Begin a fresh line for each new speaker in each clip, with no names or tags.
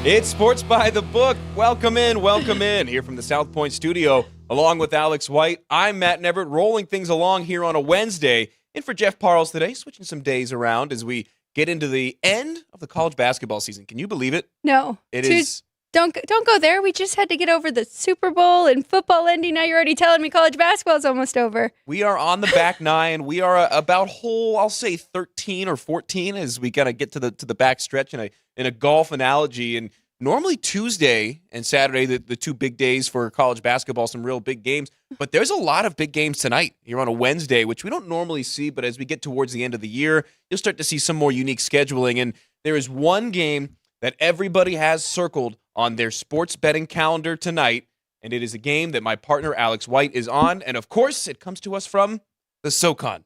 It's Sports by the Book. Welcome in. Here from the South Point studio, along with Alex White. I'm Matt Neverett, rolling things along here on a Wednesday. In for Jeff Parles today, switching some days around as we get into the end of the college basketball season. Can you believe it?
No.
It is.
Don't go there. We just had to get over the Super Bowl and football ending. Now you're already telling me college basketball is almost over.
We are on the back nine. We are about I'll say 13 or 14 as we gotta get to the back stretch in a golf analogy. And normally Tuesday and Saturday, the two big days for college basketball, some real big games. But there's a lot of big games tonight here on a Wednesday, which we don't normally see. But as we get towards the end of the year, you'll start to see some more unique scheduling. And there is one game that everybody has circled on their sports betting calendar tonight, and it is a game that my partner Alex White is on, and of course, it comes to us from the SoCon.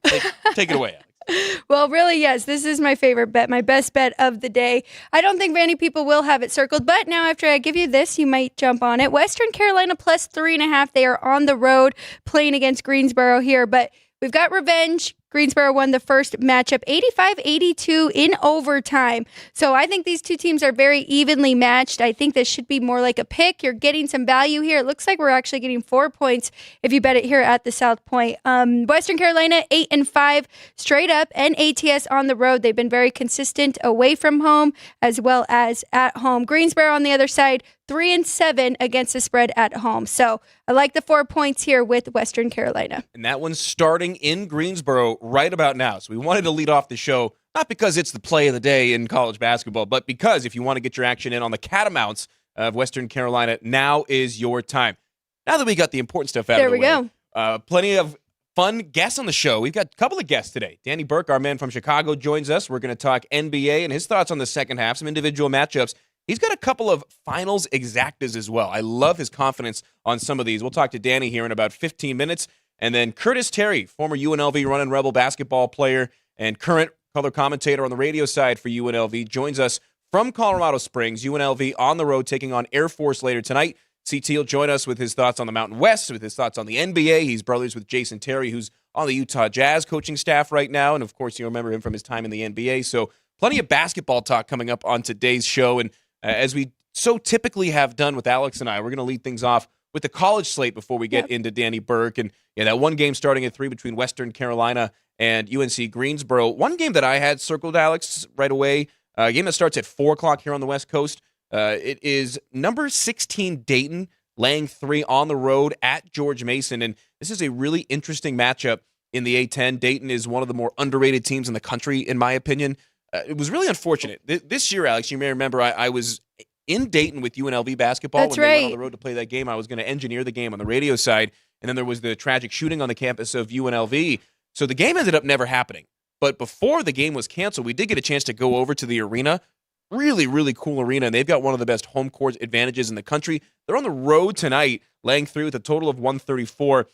Take it away, Alex.
Well, really, yes, this is my favorite bet, my best bet of the day. I don't think many people will have it circled, but now after I give you this, you might jump on it. Western Carolina plus 3.5. They are on the road playing against Greensboro here, but we've got revenge. Greensboro won the first matchup 85-82 in overtime. So I think these two teams are very evenly matched. I think this should be more like a pick. You're getting some value here. It looks like we're actually getting 4 points if you bet it here at the South Point. Western Carolina 8-5 straight up and ATS on the road. They've been very consistent away from home as well as at home. Greensboro on the other side 3-7 against the spread at home. So I like the 4 points here with Western Carolina.
And that one's starting in Greensboro right about now. So we wanted to lead off the show, not because it's the play of the day in college basketball, but because if you want to get your action in on the Catamounts of Western Carolina, now is your time. Now that we got the important stuff out of the way.
There we
go. Plenty of fun guests on the show. We've got a couple of guests today. Danny Burke, our man from Chicago, joins us. We're going to talk NBA and his thoughts on the second half, some individual matchups. He's got a couple of finals exactas as well. I love his confidence on some of these. We'll talk to Danny here in about 15 minutes. And then Curtis Terry, former UNLV Runnin' Rebel basketball player and current color commentator on the radio side for UNLV, joins us from Colorado Springs. UNLV on the road taking on Air Force later tonight. CT will join us with his thoughts on the Mountain West, with his thoughts on the NBA. He's brothers with Jason Terry, who's on the Utah Jazz coaching staff right now. And, of course, you remember him from his time in the NBA. So plenty of basketball talk coming up on today's show. And as we so typically have done with Alex and I, we're going to lead things off with the college slate before we get into Danny Burke. And yeah, that one game starting at 3 between Western Carolina and UNC Greensboro. One game that I had circled, Alex, right away, a game that starts at 4 o'clock here on the West Coast. It is number 16 Dayton, laying 3 on the road at George Mason. And this is a really interesting matchup in the A-10. Dayton is one of the more underrated teams in the country, in my opinion. It was really unfortunate. This year, Alex, you may remember I was in Dayton with UNLV basketball.
That's
when they
right.
went on the road to play that game. I was going to engineer the game on the radio side, and then there was the tragic shooting on the campus of UNLV. So the game ended up never happening. But before the game was canceled, we did get a chance to go over to the arena. Really, really cool arena, and they've got one of the best home court advantages in the country. They're on the road tonight, laying 3 with a total of 134.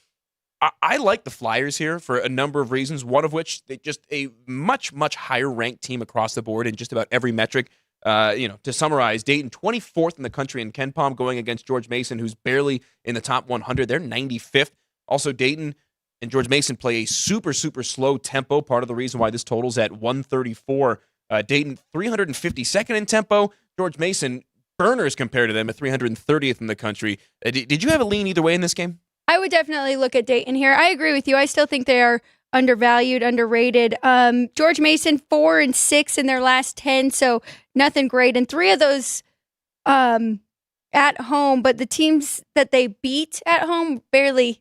I like the Flyers here for a number of reasons, one of which they just a much, much higher ranked team across the board in just about every metric. To summarize, Dayton 24th in the country in KenPom going against George Mason, who's barely in the top 100. They're 95th. Also, Dayton and George Mason play a super, super slow tempo, part of the reason why this total's at 134. Dayton 352nd in tempo. George Mason, burners compared to them at 330th in the country. Did you have a lean either way in this game?
I would definitely look at Dayton here. I agree with you. I still think they are undervalued, underrated. George Mason 4-6 in their last 10, so nothing great. And 3 of those at home, but the teams that they beat at home barely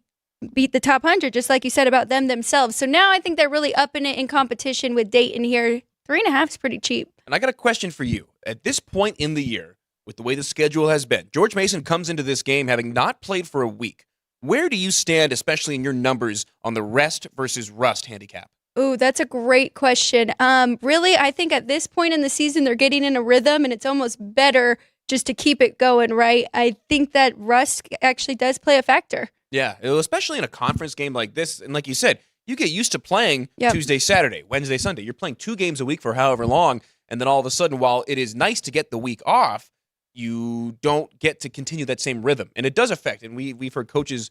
beat the top 100, just like you said about them themselves. So now I think they're really upping it in competition with Dayton here. 3.5 is pretty cheap.
And I got a question for you. At this point in the year, with the way the schedule has been, George Mason comes into this game having not played for a week. Where do you stand, especially in your numbers, on the rest versus rust handicap?
Ooh, that's a great question. Really, I think at this point in the season, they're getting in a rhythm, and it's almost better just to keep it going, right? I think that rust actually does play a factor.
Yeah, especially in a conference game like this. And like you said, you get used to playing Tuesday, Saturday, Wednesday, Sunday. You're playing 2 games a week for however long, and then all of a sudden, while it is nice to get the week off, you don't get to continue that same rhythm. And it does affect, and we've heard coaches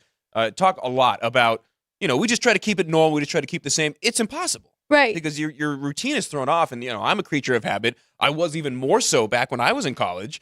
talk a lot about, we just try to keep it normal, we just try to keep the same. It's impossible.
Right.
Because your routine is thrown off, and, I'm a creature of habit. I was even more so back when I was in college.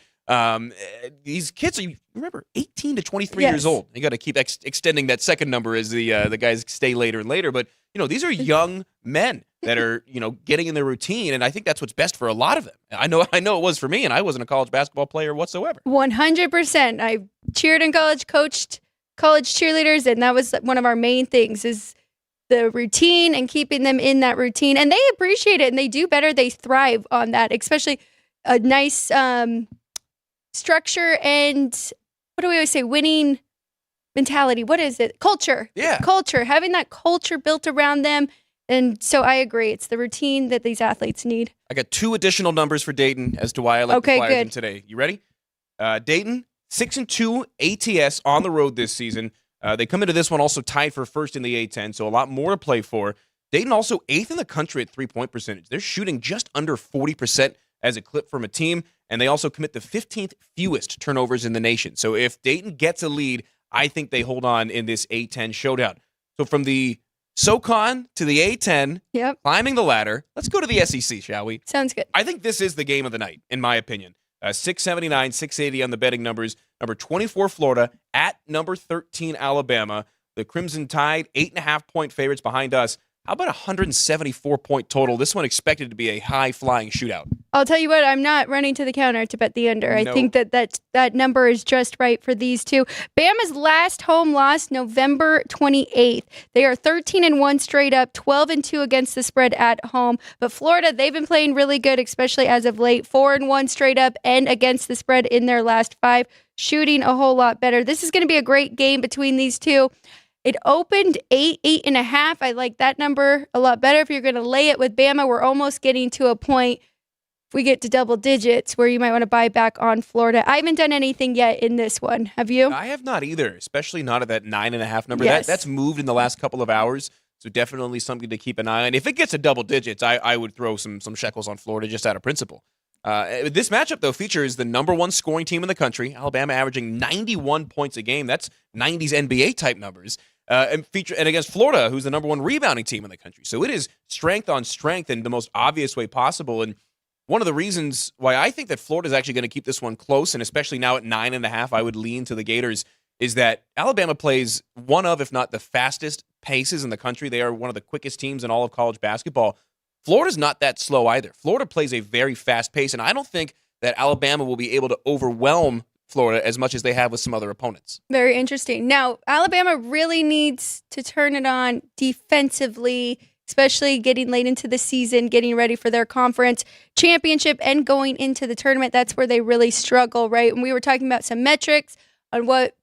These kids are, remember, 18 to 23 years old. You got to keep extending that second number as the guys stay later and later. But, these are young men that are, getting in their routine. And I think that's what's best for a lot of them. I know it was for me, and I wasn't a college basketball player whatsoever.
100%. I cheered in college, coached college cheerleaders, and that was one of our main things is the routine and keeping them in that routine. And they appreciate it, and they do better. They thrive on that, especially a nice structure and, what do we always say, winning mentality. What is it? Culture.
Yeah.
Culture. Having that culture built around them. And so I agree. It's the routine that these athletes need.
I got 2 additional numbers for Dayton as to why I like the Flyers in today. You ready? Dayton, 6-2 ATS on the road this season. They come into this one also tied for first in the A10, so a lot more to play for. Dayton also 8th in the country at 3-point percentage. They're shooting just under 40% as a clip from a team, and they also commit the 15th fewest turnovers in the nation. So if Dayton gets a lead, I think they hold on in this A10 showdown. So from the SoCon to the A10, climbing the ladder, let's go to the SEC, shall we?
Sounds good.
I think this is the game of the night, in my opinion. 679, 680 on the betting numbers. Number 24, Florida, at number 13, Alabama. The Crimson Tide, 8.5-point favorites behind us. How about a 174-point total? This one expected to be a high-flying shootout.
I'll tell you what, I'm not running to the counter to bet the under. I think that number is just right for these two. Bama's last home loss, November 28th. They are 13-1 straight up, 12-2 against the spread at home. But Florida, they've been playing really good, especially as of late. 4-1 straight up and against the spread in their last 5, shooting a whole lot better. This is going to be a great game between these two. It opened 8.5. I like that number a lot better. If you're going to lay it with Bama, we're almost getting to a point, if we get to double digits, where you might want to buy back on Florida. I haven't done anything yet in this one. Have you?
I have not either, especially not at that 9.5 number.
Yes.
That's moved in the last couple of hours, so definitely something to keep an eye on. If it gets to double digits, I would throw some shekels on Florida just out of principle. This matchup, though, features the number 1 scoring team in the country, Alabama averaging 91 points a game. That's 90s NBA-type numbers. And against Florida, who's the number 1 rebounding team in the country. So it is strength on strength in the most obvious way possible. And one of the reasons why I think that Florida is actually going to keep this one close, and especially now at 9.5, I would lean to the Gators, is that Alabama plays one of, if not the fastest paces in the country. They are one of the quickest teams in all of college basketball. Florida's not that slow either. Florida plays a very fast pace, and I don't think that Alabama will be able to overwhelm Florida as much as they have with some other opponents.
Very interesting. Now, Alabama really needs to turn it on defensively, especially getting late into the season, getting ready for their conference championship and going into the tournament. That's where they really struggle, right? And we were talking about some metrics on what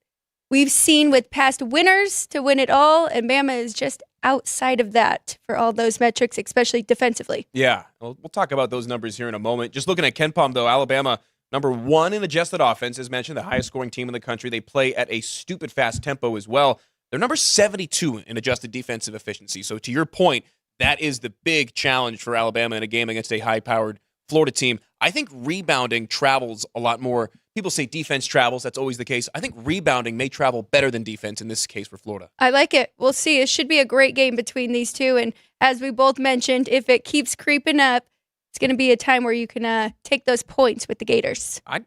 we've seen with past winners to win it all, and Bama is just outside of that for all those metrics, especially defensively.
Yeah, we'll talk about those numbers here in a moment. Just looking at KenPom, though, Alabama, number 1 in adjusted offense, as mentioned, the highest scoring team in the country. They play at a stupid fast tempo as well. They're number 72 in adjusted defensive efficiency. So to your point, that is the big challenge for Alabama in a game against a high-powered Florida team. I think rebounding travels a lot more. People say defense travels. That's always the case. I think rebounding may travel better than defense in this case for Florida.
I like it. We'll see. It should be a great game between these two. And as we both mentioned, if it keeps creeping up, it's going to be a time where you can take those points with the Gators.
I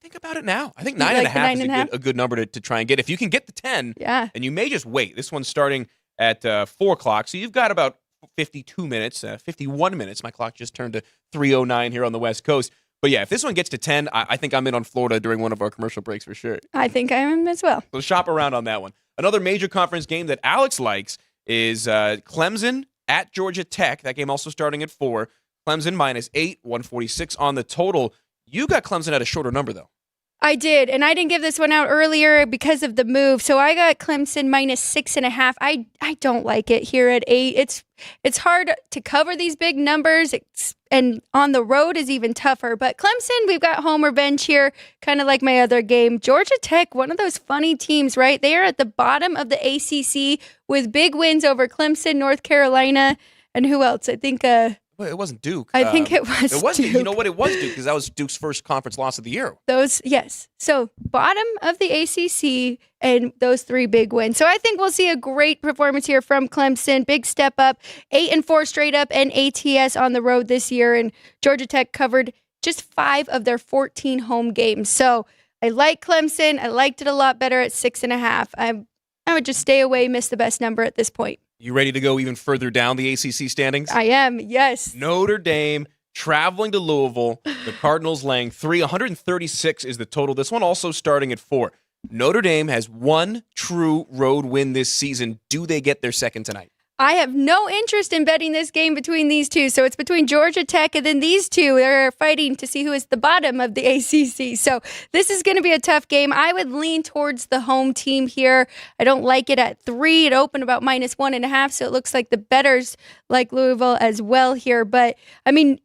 think about it now. I think 9.5 is a good number to try and get. If you can get the 10, and you may just wait. This one's starting at 4 o'clock, so you've got about 52 minutes, 51 minutes. My clock just turned to 3:09 here on the West Coast. But yeah, if this one gets to 10, I think I'm in on Florida during one of our commercial breaks for sure.
I think I am as well.
So shop around on that one. Another major conference game that Alex likes is Clemson at Georgia Tech. That game also starting at 4. Clemson -8, 146 on the total. You got Clemson at a shorter number, though.
I did, and I didn't give this one out earlier because of the move. So I got Clemson -6.5. I don't like it here at 8. It's hard to cover these big numbers, and on the road is even tougher. But Clemson, we've got home revenge here, kind of like my other game. Georgia Tech, one of those funny teams, right? They are at the bottom of the ACC with big wins over Clemson, North Carolina, and who else? I think
Well, it wasn't Duke.
I think it was Duke.
You know what? It was Duke because that was Duke's first conference loss of the year.
Yes. So bottom of the ACC and those 3 big wins. So I think we'll see a great performance here from Clemson. Big step up, 8-4 straight up and ATS on the road this year. And Georgia Tech covered just 5 of their 14 home games. So I like Clemson. I liked it a lot better at 6.5. I would just stay away, miss the best number at this point.
You ready to go even further down the ACC standings?
I am, yes.
Notre Dame traveling to Louisville. The Cardinals laying 3. 136 is the total. This one also starting at 4. Notre Dame has one true road win this season. Do they get their second tonight?
I have no interest in betting this game between these two. So it's between Georgia Tech and then these two. They're fighting to see who is the bottom of the ACC. So this is going to be a tough game. I would lean towards the home team here. I don't like it at 3. It opened about -1.5. So it looks like the bettors like Louisville as well here. But I mean,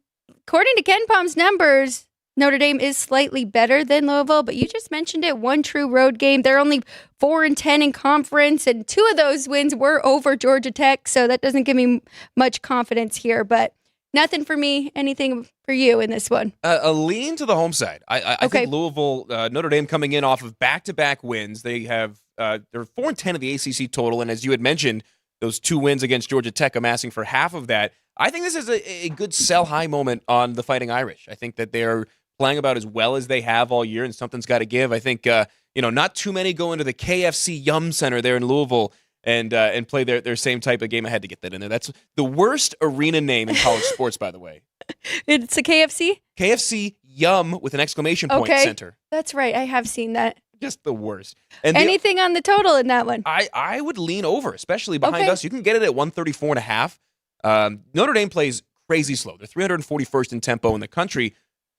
according to Ken Palm's numbers, Notre Dame is slightly better than Louisville, but you just mentioned it, one true road game. They're only 4-10 in conference, and 2 of those wins were over Georgia Tech, so that doesn't give me much confidence here, but nothing for me. Anything for you in this one?
A lean to the home side. I think Louisville, Notre Dame coming in off of back-to-back wins. They have they're 4-10 of the ACC total, and as you had mentioned, those 2 wins against Georgia Tech amassing for half of that. I think this is a good sell-high moment on the Fighting Irish. I think that they're playing about as well as they have all year, and something's got to give. I think not too many go into the KFC Yum Center there in Louisville and play their same type of game. I had to get that in there. That's the worst arena name in college sports, by the way.
It's a KFC?
KFC Yum with an exclamation point center.
That's right. I have seen that.
Just the worst. And
anything on the total in that one?
I would lean over, especially behind us. You can get it at 134.5. Notre Dame plays crazy slow. They're 341st in tempo in the country.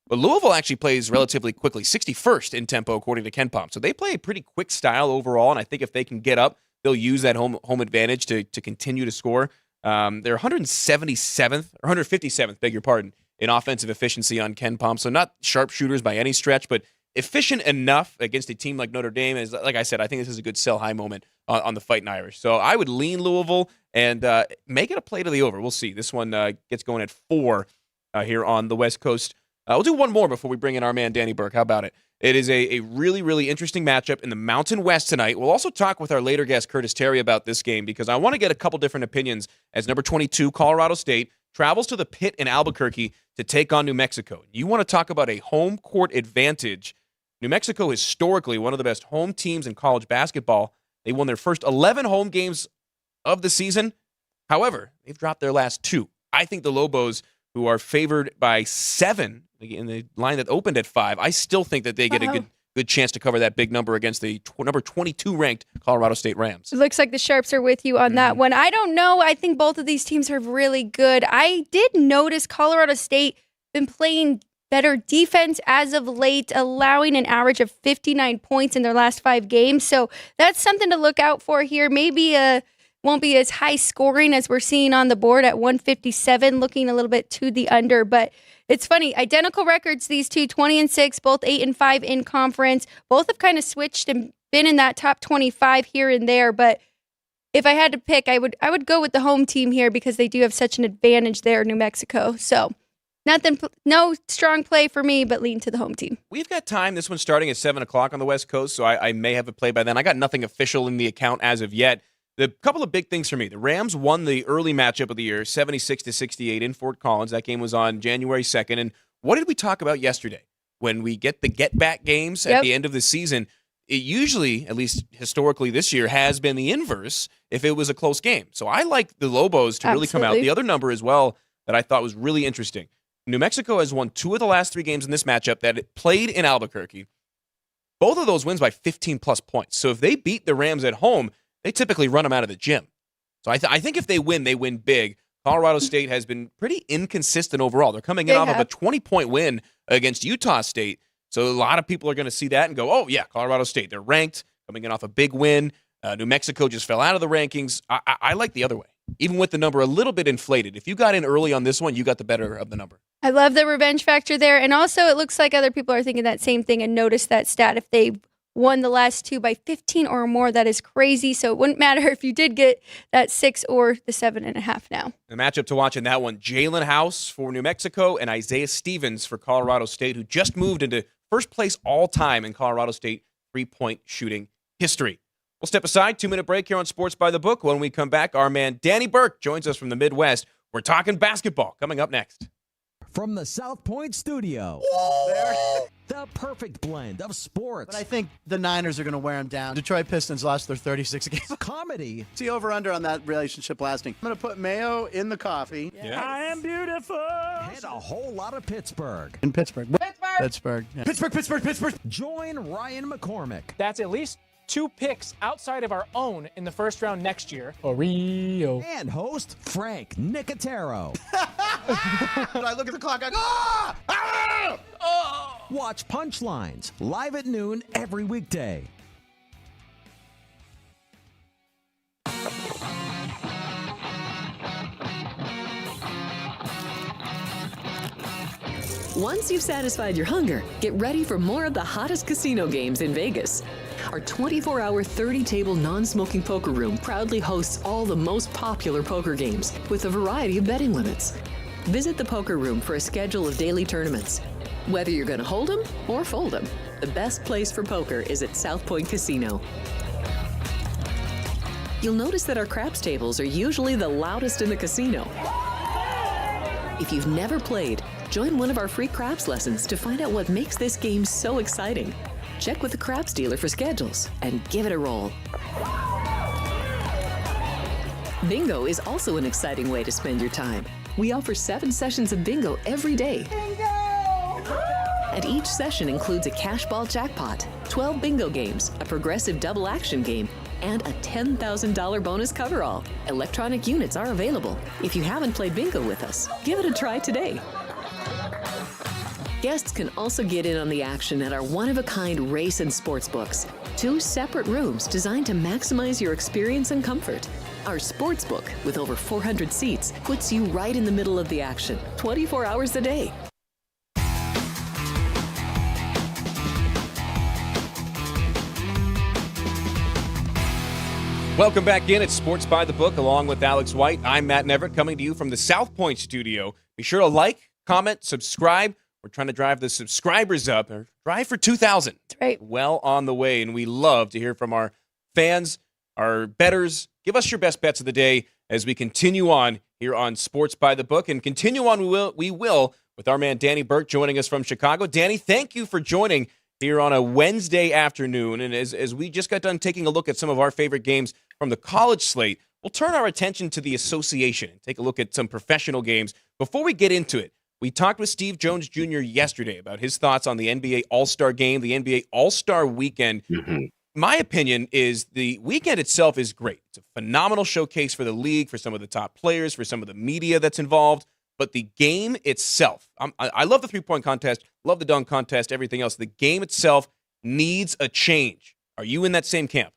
But Louisville actually plays relatively quickly, 61st in tempo, according to Ken Palm. So they play a pretty quick style overall, and I think if they can get up, they'll use that home advantage to continue to score. They're 177th, or 157th, beg your pardon, in offensive efficiency on Ken Palm. So not sharpshooters by any stretch, but efficient enough against a team like Notre Dame. Is, like I said, I think this is a good sell-high moment on the Fighting Irish. So I would lean Louisville and make it a play to the over. We'll see. This one gets going at 4 here on the West Coast. We'll do one more before we bring in our man, Danny Burke. How about it? It is a really, really interesting matchup in the Mountain West tonight. We'll also talk with our later guest, Curtis Terry, about this game because I want to get a couple different opinions as number 22, Colorado State, travels to the Pit in Albuquerque to take on New Mexico. You want to talk about a home court advantage. New Mexico, historically, one of the best home teams in college basketball. They won their first 11 home games of the season. However, they've dropped their last 2. I think the Lobos, who are favored by 7 in the line that opened at 5, I still think that they get a good chance to cover that big number against the number 22 ranked Colorado State Rams.
It looks like the Sharps are with you on that one. I don't know. I think both of these teams are really good. I did notice Colorado State been playing better defense as of late, allowing an average of 59 points in their last 5 games. So that's something to look out for here. Maybe won't be as high scoring as we're seeing on the board at 157, looking a little bit to the under. But it's funny, identical records, these two, 20-6, both 8-5 in conference. Both have kind of switched and been in that top 25 here and there. But if I had to pick, I would go with the home team here because they do have such an advantage there, New Mexico. So no strong play for me, but lean to the home team.
We've got time. This one's starting at 7 o'clock on the West Coast, so I may have a play by then. I got nothing official in the account as of yet. The couple of big things for me. The Rams won the early matchup of the year, 76-68 in Fort Collins. That game was on January 2nd. And what did we talk about yesterday? When we get the get-back games at the end of the season, it usually, at least historically this year, has been the inverse if it was a close game. So I like the Lobos to really come out. The other number as well that I thought was really interesting. New Mexico has won 2 of the last 3 games in this matchup that it played in Albuquerque. Both of those wins by 15-plus points. So if they beat the Rams at home, they typically run them out of the gym. So I think if they win big. Colorado State has been pretty inconsistent overall. They're coming in off of a 20-point win against Utah State. So a lot of people are going to see that and go, oh, yeah, Colorado State. They're ranked, coming in off a big win. New Mexico just fell out of the rankings. I like the other way, even with the number a little bit inflated. If you got in early on this one, you got the better of the number.
I love the revenge factor there. And also, it looks like other people are thinking that same thing and notice that stat. If they won the last 2 by 15 or more, that is crazy. So it wouldn't matter if you did get that 6 or the 7.5 now.
The matchup to watch in that one, Jalen House for New Mexico and Isaiah Stevens for Colorado State, who just moved into first place all-time in Colorado State three-point shooting history. We'll step aside, 2-minute break here on Sports by the Book. When we come back, our man Danny Burke joins us from the Midwest. We're talking basketball coming up next.
from the South Point studio. The perfect blend of sports.
But I think the Niners are going to wear them down. Detroit Pistons lost their 36 games.
Comedy.
See over-under on that relationship lasting. I'm going to put mayo in the coffee.
Yeah.
I am beautiful. And a whole lot of Pittsburgh.
In Pittsburgh. Pittsburgh. Yeah.
Pittsburgh.
Join Ryan McCormick.
That's at least 2 picks outside of our own in the first round next year. Oreo.
And host Frank Nicotero.
I look at the clock, I go, ah! Ah! Oh!
Watch Punchlines live at noon every weekday.
Once you've satisfied your hunger, get ready for more of the hottest casino games in Vegas. Our 24-hour, 30-table non-smoking poker room proudly hosts all the most popular poker games with a variety of betting limits. Visit the poker room for a schedule of daily tournaments. Whether you're going to hold 'em or fold 'em, the best place for poker is at South Point Casino. You'll notice that our craps tables are usually the loudest in the casino. If you've never played, join one of our free craps lessons to find out what makes this game so exciting. Check with the craps dealer for schedules and give it a roll. Bingo is also an exciting way to spend your time. We offer 7 sessions of bingo every day. Bingo! And each session includes a cash ball jackpot, 12 bingo games, a progressive double action game, and a $10,000 bonus coverall. Electronic units are available. If you haven't played bingo with us, give it a try today. Guests can also get in on the action at our one-of-a-kind race and sports books. 2 separate rooms designed to maximize your experience and comfort. Our sports book, with over 400 seats, puts you right in the middle of the action, 24 hours a day.
Welcome back in. It's Sports by the Book along with Alex White. I'm Matt Neverett coming to you from the South Point studio. Be sure to like, comment, subscribe. We're trying to drive the subscribers up. Or drive for 2,000.
That's right.
Well on the way, and we love to hear from our fans, our bettors. Give us your best bets of the day as we continue on here on Sports by the Book. And continue on, we will with our man Danny Burke joining us from Chicago. Danny, thank you for joining here on a Wednesday afternoon. And as we just got done taking a look at some of our favorite games from the college slate, we'll turn our attention to the association and take a look at some professional games. Before we get into it, we talked with Steve Jones Jr. yesterday about his thoughts on the NBA All-Star Game, the NBA All-Star Weekend. My opinion is the weekend itself is great. It's a phenomenal showcase for the league, for some of the top players, for some of the media that's involved. But the game itself, I love the three-point contest, love the dunk contest, everything else. The game itself needs a change. Are you in that same camp?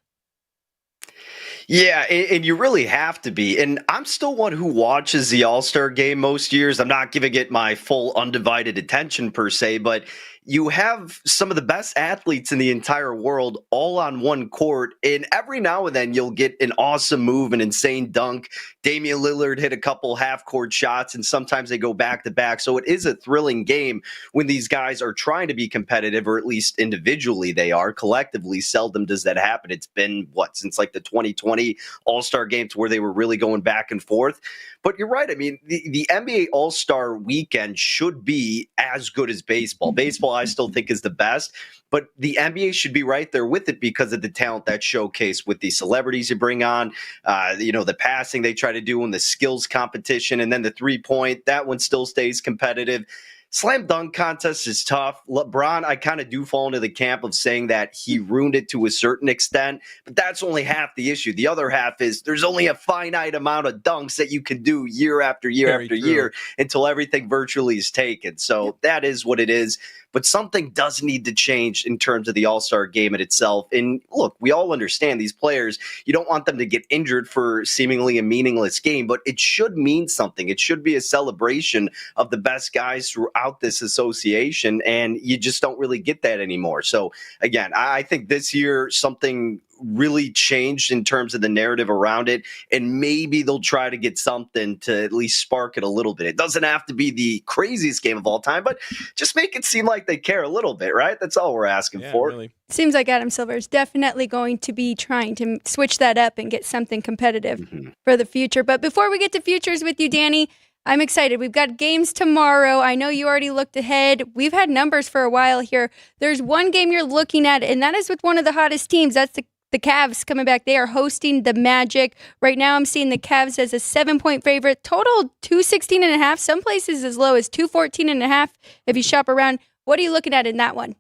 Yeah, and you really have to be. And I'm still one who watches the All-Star Game most years. I'm not giving it my full undivided attention per se, but you have some of the best athletes in the entire world all on one court, and every now and then you'll get an awesome move, an insane dunk. Damian Lillard hit a couple half-court shots, and sometimes they go back-to-back. So it is a thrilling game when these guys are trying to be competitive, or at least individually they are. Collectively, seldom does that happen. It's been, since like the 2020 All-Star Game to where they were really going back and forth. But you're right. I mean, the NBA All-Star Weekend should be as good as baseball. Baseball, I still think, is the best. But the NBA should be right there with it because of the talent that's showcased with the celebrities you bring on, the passing they try to do and the skills competition, and then the three-point, that one still stays competitive. Slam dunk contest is tough. LeBron, I kind of do fall into the camp of saying that he ruined it to a certain extent, but that's only half the issue. The other half is there's only a finite amount of dunks that you can do year after year after year until everything virtually is taken. So that is what it is. But something does need to change in terms of the All-Star Game in itself. And look, we all understand these players, you don't want them to get injured for seemingly a meaningless game, but it should mean something. It should be a celebration of the best guys throughout this association, and you just don't really get that anymore. So again, I think this year something really changed in terms of the narrative around it, and maybe they'll try to get something to at least spark it a little bit. It doesn't have to be the craziest game of all time, but just make it seem like they care a little bit, right? That's all we're asking for.
Really.
Seems like Adam Silver is definitely going to be trying to switch that up and get something competitive for the future. But before we get to futures with you, Danny, I'm excited. We've got games tomorrow. I know you already looked ahead. We've had numbers for a while here. There's one game you're looking at, and that is with one of the hottest teams. That's the Cavs coming back. They are hosting the Magic. Right now I'm seeing the Cavs as a 7-point favorite. Total 216.5. Some places as low as 214.5 if you shop around. What are you looking at in that one?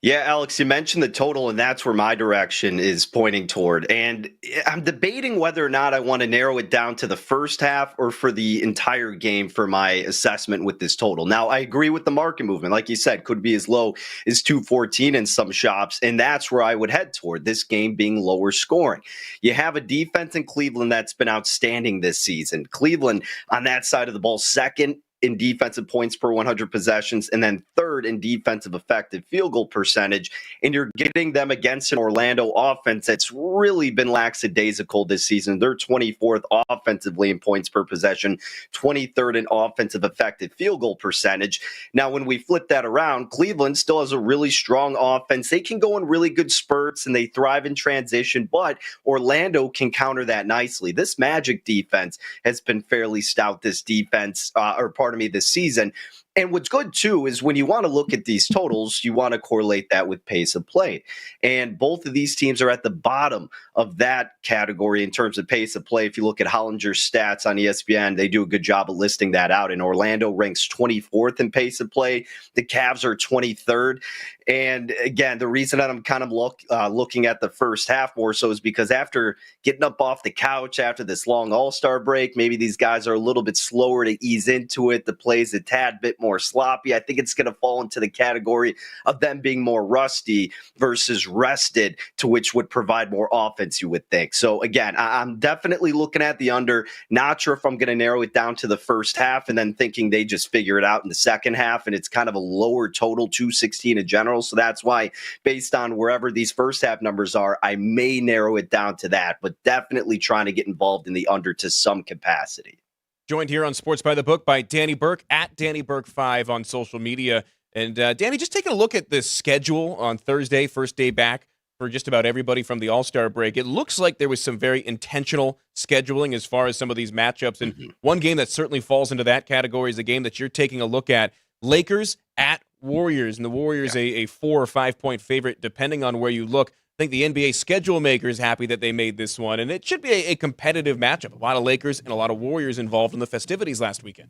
Yeah, Alex, you mentioned the total, and that's where my direction is pointing toward. And I'm debating whether or not I want to narrow it down to the first half or for the entire game for my assessment with this total. Now, I agree with the market movement. Like you said, could be as low as 214 in some shops, and that's where I would head toward, this game being lower scoring. You have a defense in Cleveland that's been outstanding this season. Cleveland, on that side of the ball, second in defensive points per 100 possessions, and then third in defensive effective field goal percentage. And you're getting them against an Orlando offense that's really been lackadaisical this season. They're 24th offensively in points per possession, 23rd in offensive effective field goal percentage. Now, when we flip that around, Cleveland still has a really strong offense. They can go in really good spurts and they thrive in transition, but Orlando can counter that nicely. This Magic defense has been fairly stout this season. And what's good, too, is when you want to look at these totals, you want to correlate that with pace of play. And both of these teams are at the bottom of that category in terms of pace of play. If you look at Hollinger's stats on ESPN, they do a good job of listing that out. And Orlando ranks 24th in pace of play. The Cavs are 23rd. And again, the reason that I'm kind of looking at the first half more so is because after getting up off the couch after this long All-Star break, maybe these guys are a little bit slower to ease into it. The play's a tad bit more sloppy. I think it's going to fall into the category of them being more rusty versus rested, to which would provide more offense, you would think. So again, I'm definitely looking at the under. Not sure if I'm going to narrow it down to the first half and then thinking they just figure it out in the second half, and it's kind of a lower total, 216 in general. So that's why, based on wherever these first half numbers are, I may narrow it down to that, but definitely trying to get involved in the under to some capacity.
Joined here on Sports by the Book by Danny Burke at Danny Burke5 on social media. And Danny, just taking a look at this schedule on Thursday, first day back for just about everybody from the All-Star break. It looks like there was some very intentional scheduling as far as some of these matchups. And one game that certainly falls into that category is the game that you're taking a look at. Lakers at Warriors, and the Warriors a 4 or 5 point favorite depending on where you look. I think the NBA schedule maker is happy that they made this one, and it should be a competitive matchup. A lot of Lakers and a lot of Warriors involved in the festivities last weekend.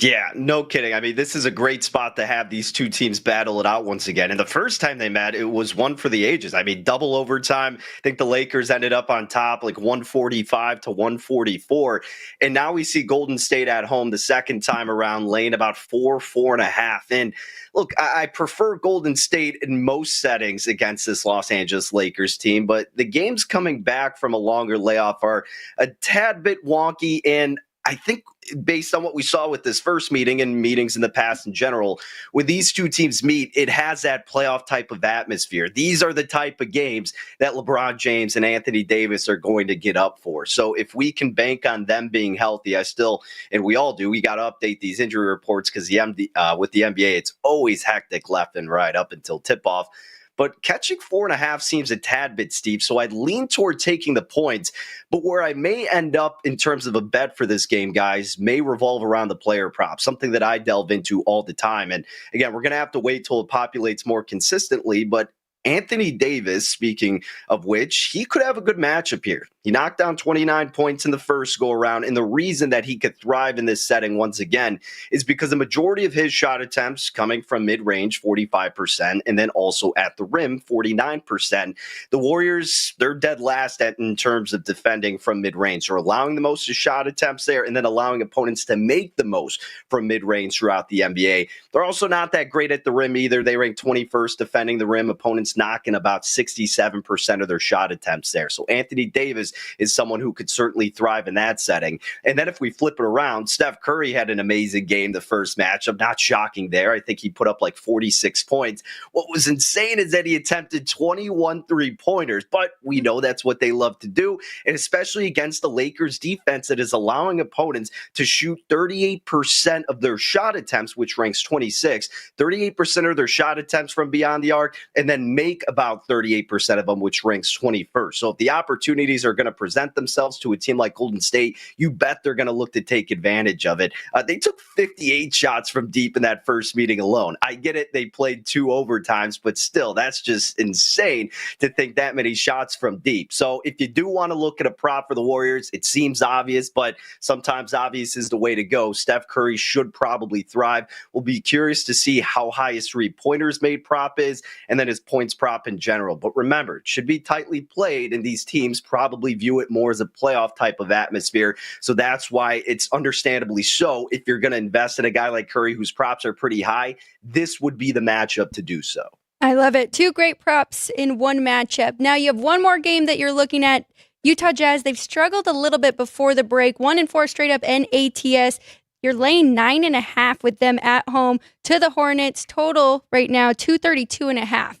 Yeah, no kidding. I mean, this is a great spot to have these two teams battle it out once again. And the first time they met, it was one for the ages. I mean, double overtime. I think the Lakers ended up on top, like 145 to 144. And now we see Golden State at home the second time around, laying about 4.5. And look, I prefer Golden State in most settings against this Los Angeles Lakers team, but the games coming back from a longer layoff are a tad bit wonky. And I think based on what we saw with this first meeting and meetings in the past in general, when these two teams meet, it has that playoff type of atmosphere. These are the type of games that LeBron James and Anthony Davis are going to get up for. So if we can bank on them being healthy, and we all do, we got to update these injury reports because with the NBA, it's always hectic left and right up until tip-off. But catching 4.5 seems a tad bit steep, so I'd lean toward taking the points. But where I may end up in terms of a bet for this game, guys, may revolve around the player prop, something that I delve into all the time. And again, we're going to have to wait till it populates more consistently, but Anthony Davis, speaking of which, he could have a good matchup here. He knocked down 29 points in the first go-around, and the reason that he could thrive in this setting once again is because the majority of his shot attempts coming from mid-range, 45%, and then also at the rim, 49%. The Warriors, they're dead last in terms of defending from mid-range. They're allowing the most shot attempts there and then allowing opponents to make the most from mid-range throughout the NBA. They're also not that great at the rim either. They rank 21st defending the rim. Opponents knocking about 67% of their shot attempts there. So Anthony Davis is someone who could certainly thrive in that setting. And then if we flip it around, Steph Curry had an amazing game the first matchup. Not shocking there. I think he put up like 46 points. What was insane is that he attempted 21 three-pointers, but we know that's what they love to do, and especially against the Lakers defense that is allowing opponents to shoot 38% of their shot attempts, which ranks 26, 38% of their shot attempts from beyond the arc, and then make about 38% of them, which ranks 21st. So if the opportunities are going to present themselves to a team like Golden State, you bet they're going to look to take advantage of it. They took 58 shots from deep in that first meeting alone. I get it. They played 2 overtimes, but still, that's just insane to think that many shots from deep. So if you do want to look at a prop for the Warriors, it seems obvious, but sometimes obvious is the way to go. Steph Curry should probably thrive. We'll be curious to see how high his 3-pointers made prop is, and then his points prop in general. But remember, it should be tightly played, and these teams probably view it more as a playoff type of atmosphere. So that's why it's understandably so. If you're going to invest in a guy like Curry, whose props are pretty high, this would be the matchup to do so.
I love it. 2 great props in one matchup. Now you have one more game that you're looking at. Utah Jazz, they've struggled a little bit before the break. 1-4 straight up NATS. You're laying 9.5 with them at home to the Hornets. Total right now, 232.5.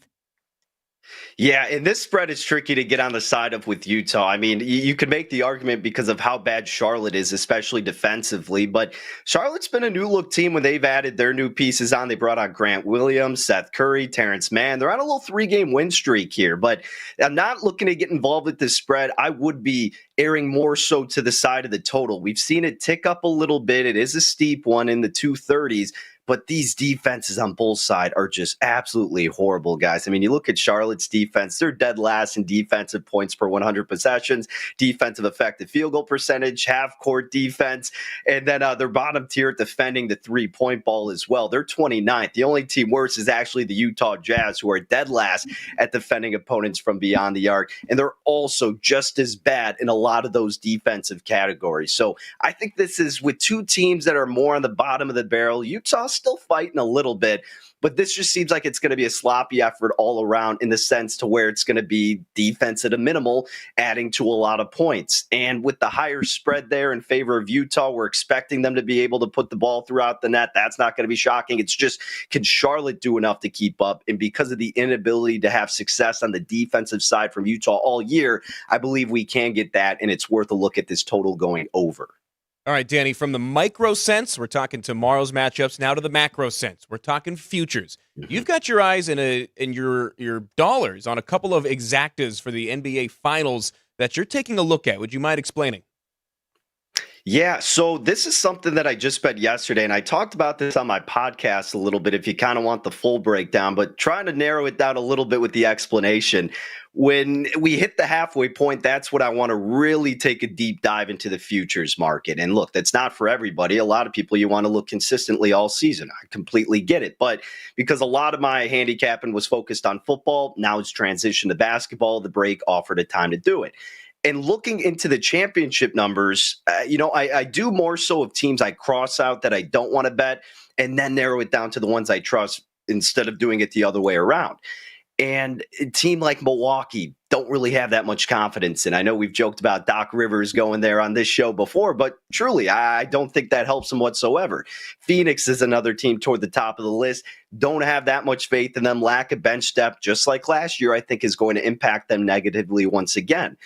Yeah, and this spread is tricky to get on the side of with Utah. I mean, you could make the argument because of how bad Charlotte is, especially defensively. But Charlotte's been a new look team when they've added their new pieces on. They brought on Grant Williams, Seth Curry, Terrence Mann. They're on a little 3-game win streak here. But I'm not looking to get involved with this spread. I would be erring more so to the side of the total. We've seen it tick up a little bit. It is a steep one in the 230s. But these defenses on both sides are just absolutely horrible, guys. I mean, you look at Charlotte's defense, they're dead last in defensive points per 100 possessions, defensive effective field goal percentage, half-court defense, and then they're bottom tier at defending the 3-point ball as well. They're 29th. The only team worse is actually the Utah Jazz, who are dead last at defending opponents from beyond the arc, and they're also just as bad in a lot of those defensive categories. So I think this is with 2 teams that are more on the bottom of the barrel. Utah's still fighting a little bit, but this just seems like it's going to be a sloppy effort all around in the sense to where it's going to be defense at a minimal, adding to a lot of points. And with the higher spread there in favor of Utah, we're expecting them to be able to put the ball throughout the net. That's not going to be shocking. It's just, can Charlotte do enough to keep up? And because of the inability to have success on the defensive side from Utah all year, I believe we can get that, and it's worth a look at this total going over.
All right, Danny, from the micro sense, we're talking tomorrow's matchups. Now to the macro sense, we're talking futures. You've got your eyes and your dollars on a couple of exactas for the NBA Finals that you're taking a look at. Would you mind explaining?
Yeah, so this is something that I just bet yesterday, and I talked about this on my podcast a little bit if you kind of want the full breakdown, but trying to narrow it down a little bit with the explanation. When we hit the halfway point, that's what I want to really take a deep dive into the futures market. And look, that's not for everybody. A lot of people, you want to look consistently all season. I completely get it. But because a lot of my handicapping was focused on football, now it's transitioned to basketball. The break offered a time to do it. And looking into the championship numbers, I do more so of teams I cross out that I don't want to bet and then narrow it down to the ones I trust instead of doing it the other way around. And a team like Milwaukee don't really have that much confidence in. I know we've joked about Doc Rivers going there on this show before, but truly, I don't think that helps them whatsoever. Phoenix is another team toward the top of the list. Don't have that much faith in them. Lack of bench depth, just like last year, I think is going to impact them negatively once again.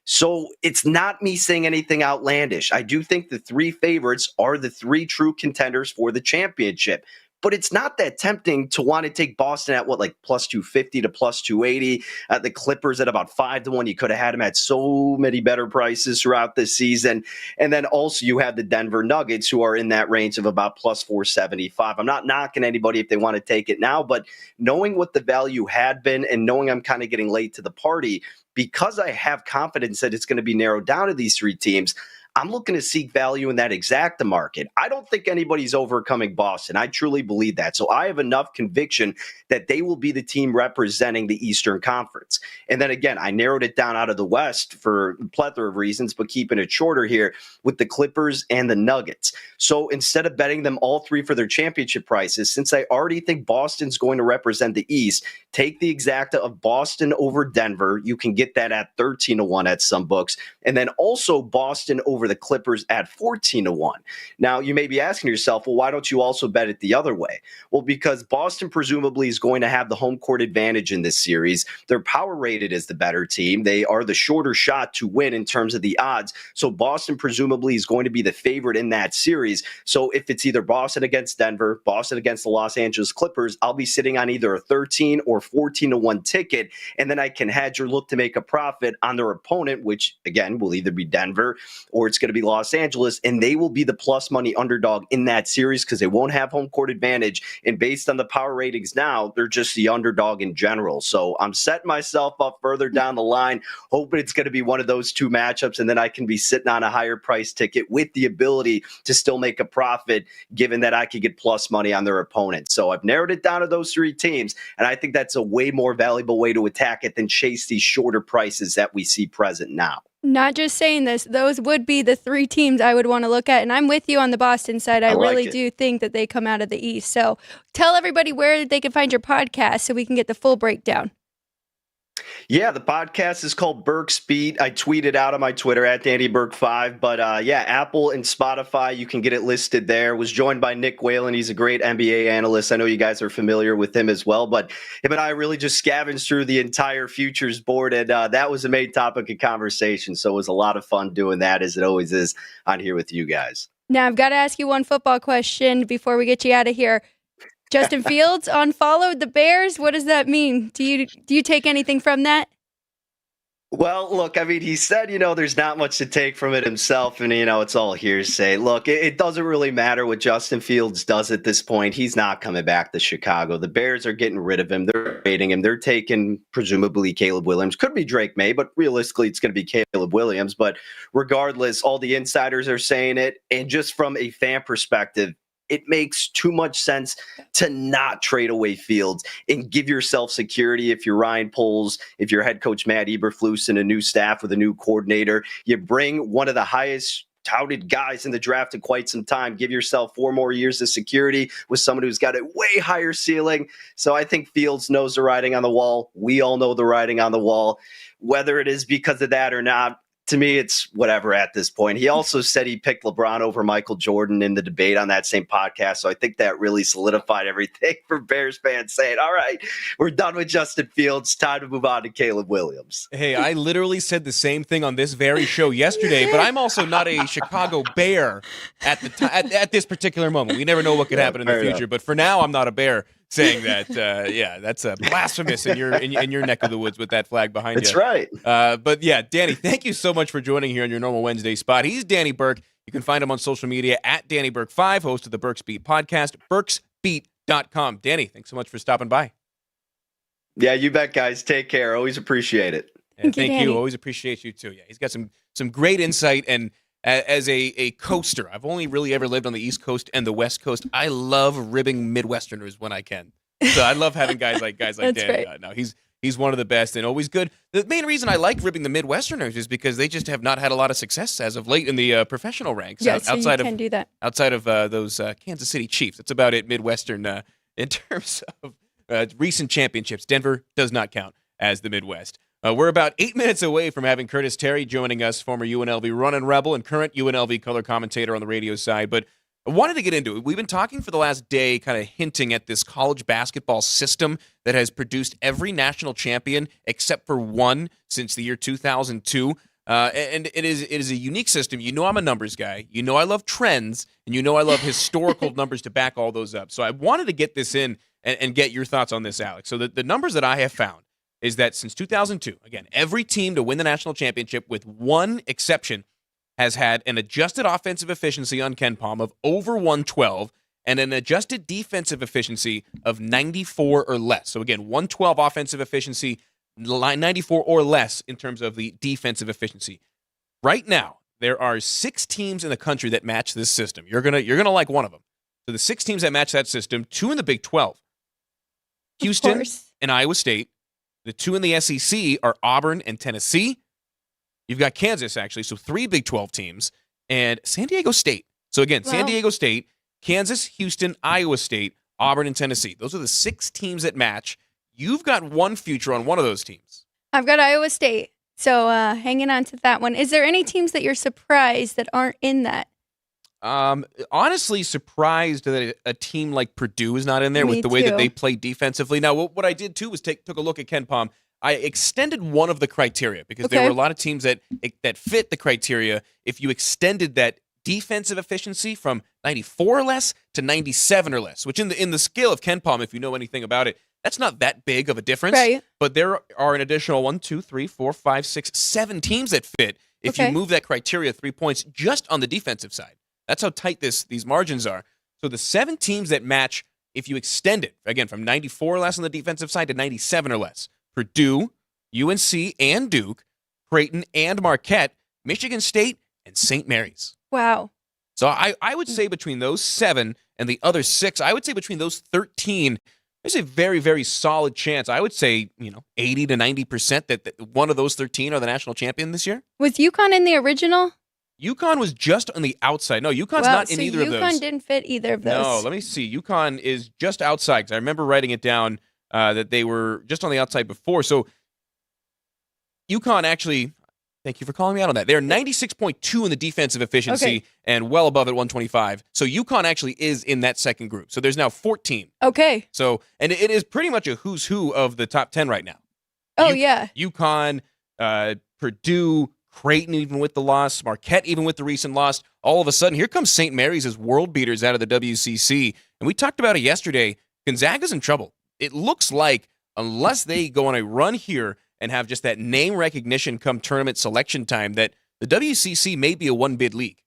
So it's not me saying anything outlandish. I do think the 3 favorites are the 3 true contenders for the championship. But it's not that tempting to want to take Boston at plus 250 to plus 280. The Clippers at about 5-1. You could have had them at so many better prices throughout this season. And then also you have the Denver Nuggets, who are in that range of about plus 475. I'm not knocking anybody if they want to take it now, but knowing what the value had been and knowing I'm kind of getting late to the party, because I have confidence that it's going to be narrowed down to these 3 teams, I'm looking to seek value in that exacta market. I don't think anybody's overcoming Boston. I truly believe that. So I have enough conviction that they will be the team representing the Eastern Conference. And then again, I narrowed it down out of the West for a plethora of reasons, but keeping it shorter here with the Clippers and the Nuggets. So instead of betting them all 3 for their championship prices, since I already think Boston's going to represent the East, take the exacta of Boston over Denver. You can get that at 13-1 at some books. And then also Boston over over the Clippers at 14-1. Now, you may be asking yourself, well, why don't you also bet it the other way? Well, because Boston presumably is going to have the home court advantage in this series. They're power rated as the better team. They are the shorter shot to win in terms of the odds. So Boston presumably is going to be the favorite in that series. So if it's either Boston against Denver, Boston against the Los Angeles Clippers, I'll be sitting on either a 13 or 14-1 ticket, and then I can hedge or look to make a profit on their opponent, which again will either be Denver or it's going to be Los Angeles, and they will be the plus money underdog in that series because they won't have home court advantage. And based on the power ratings now, they're just the underdog in general. So I'm setting myself up further down the line, hoping it's going to be one of those two matchups, and then I can be sitting on a higher price ticket with the ability to still make a profit, given that I could get plus money on their opponent. So I've narrowed it down to those three teams, and I think that's a way more valuable way to attack it than chase these shorter prices that we see present now.
Not just saying this, those would be the three teams I would want to look at. And I'm with you on the Boston side. I
like
really
it.
do think that they come out of the East. So tell everybody where they can find your podcast so we can get the full breakdown.
Yeah, the podcast is called Burke's Beat. I tweeted out on my Twitter at Danny Burke 5. But yeah, Apple and Spotify, you can get it listed there. Was joined by Nick Whalen. He's a great NBA analyst. I know you guys are familiar with him as well. But him and I really just scavenged through the entire futures board. And that was the main topic of conversation. So it was a lot of fun doing that, as it always is on here with you guys.
Now, I've got to ask you one football question before we get you out of here. Justin Fields unfollowed the Bears. What does that mean? Do you take anything from that?
Well, look, I mean, he said, there's not much to take from it himself, and, it's all hearsay. Look, it doesn't really matter what Justin Fields does at this point. He's not coming back to Chicago. The Bears are getting rid of him. They're trading him. They're taking, presumably, Caleb Williams. Could be Drake May, but realistically, it's going to be Caleb Williams. But regardless, all the insiders are saying it, and just from a fan perspective, it makes too much sense to not trade away Fields and give yourself security. If you're Ryan Poles, if you're head coach Matt Eberflus and a new staff with a new coordinator, you bring one of the highest touted guys in the draft in quite some time. Give yourself 4 more years of security with someone who's got a way higher ceiling. So I think Fields knows the writing on the wall. We all know the writing on the wall. Whether it is because of that or not, to me, it's whatever at this point. He also said he picked LeBron over Michael Jordan in the debate on that same podcast. So I think that really solidified everything for Bears fans saying, all right, we're done with Justin Fields. Time to move on to Caleb Williams.
Hey, I literally said the same thing on this very show yesterday, but I'm also not a Chicago Bear at the at this particular moment. We never know what could happen in the future,
enough.
but for now, I'm not a Bear. Saying that, yeah, that's blasphemous in your neck of the woods with that flag behind
That's
you.
right.
But yeah, Danny, thank you so much for joining here on your normal Wednesday spot. He's Danny Burke. You can find him on social media at Danny Burke 5, host of the Burke's Beat podcast, burksbeat.com. Danny, thanks so much for stopping by.
Yeah, you bet, guys. Take care. Always appreciate it.
And
Thank you,
thank you.
Danny.
Always appreciate you too. Yeah, he's got some great insight. And as a coaster, I've only really ever lived on the East Coast and the West Coast. I love ribbing Midwesterners when I can. So I love having guys like
That's
Danny.
right.
No, he's one of the best and always good. The main reason I like ribbing the Midwesterners is because they just have not had a lot of success as of late in the professional ranks.
Yeah, so
outside
you can do that.
outside of those Kansas City Chiefs. That's about it. Midwestern in terms of recent championships. Denver does not count as the Midwest. We're about 8 minutes away from having Curtis Terry joining us, former UNLV running rebel and current UNLV color commentator on the radio side. But I wanted to get into it. We've been talking for the last day, kind of hinting at this college basketball system that has produced every national champion except for one since the year 2002. And it is a unique system. You know I'm a numbers guy. You know I love trends, and you know I love historical numbers to back all those up. So I wanted to get this in and get your thoughts on this, Alex. So the numbers that I have found is that since 2002, again, every team to win the national championship, with one exception, has had an adjusted offensive efficiency on Ken Palm of over 112 and an adjusted defensive efficiency of 94 or less. So again, 112 offensive efficiency, 94 or less in terms of the defensive efficiency. Right now, there are 6 teams in the country that match this system. You're gonna like one of them. So the 6 teams that match that system, 2 in the Big 12, Houston and Iowa State. The 2 in the SEC are Auburn and Tennessee. You've got Kansas, actually, so 3 Big 12 teams, and San Diego State. So again, San Diego State, Kansas, Houston, Iowa State, Auburn, and Tennessee. Those are the 6 teams that match. You've got one future on one of those teams.
I've got Iowa State. So hanging on to that one. Is there any teams that you're surprised that aren't in that?
Honestly, surprised that a team like Purdue is not in there
Me
with the way that
too.
they play defensively. Now, what I did too was took a look at KenPom. I extended one of the criteria because there
Okay.
were a lot of teams that fit the criteria. If you extended that defensive efficiency from 94 or less to 97 or less, which in the scale of KenPom, if you know anything about it, that's not that big of a difference.
Right.
But there are an additional 1, 2, 3, 4, 5, 6, 7 teams that fit if you
Okay.
move that criteria 3 points just on the defensive side. That's how tight these margins are. So the 7 teams that match, if you extend it, again, from 94 or less on the defensive side to 97 or less, Purdue, UNC and Duke, Creighton and Marquette, Michigan State, and St. Mary's.
Wow.
So I would say between those 7 and the other 6, I would say between those 13, there's a very, very solid chance. I would say, 80 to 90% that one of those 13 are the national champion this year.
Was UConn in the original?
UConn was just on the outside. No, UConn's
Wow,
not in
so
either of those.
UConn didn't fit either of those.
No, let me see. UConn is just outside because I remember writing it down that they were just on the outside before. So UConn actually, thank you for calling me out on that. They're 96.2 in the defensive efficiency and well above at 125. So UConn actually is in that second group. So there's now 14.
Okay.
So, and it is pretty much a who's who of the top 10 right now.
Oh, yeah.
UConn, Purdue, Creighton, even with the loss, Marquette, even with the recent loss. All of a sudden, here comes St. Mary's as world beaters out of the WCC. And we talked about it yesterday. Gonzaga's in trouble. It looks like unless they go on a run here and have just that name recognition come tournament selection time, that the WCC may be a one-bid league.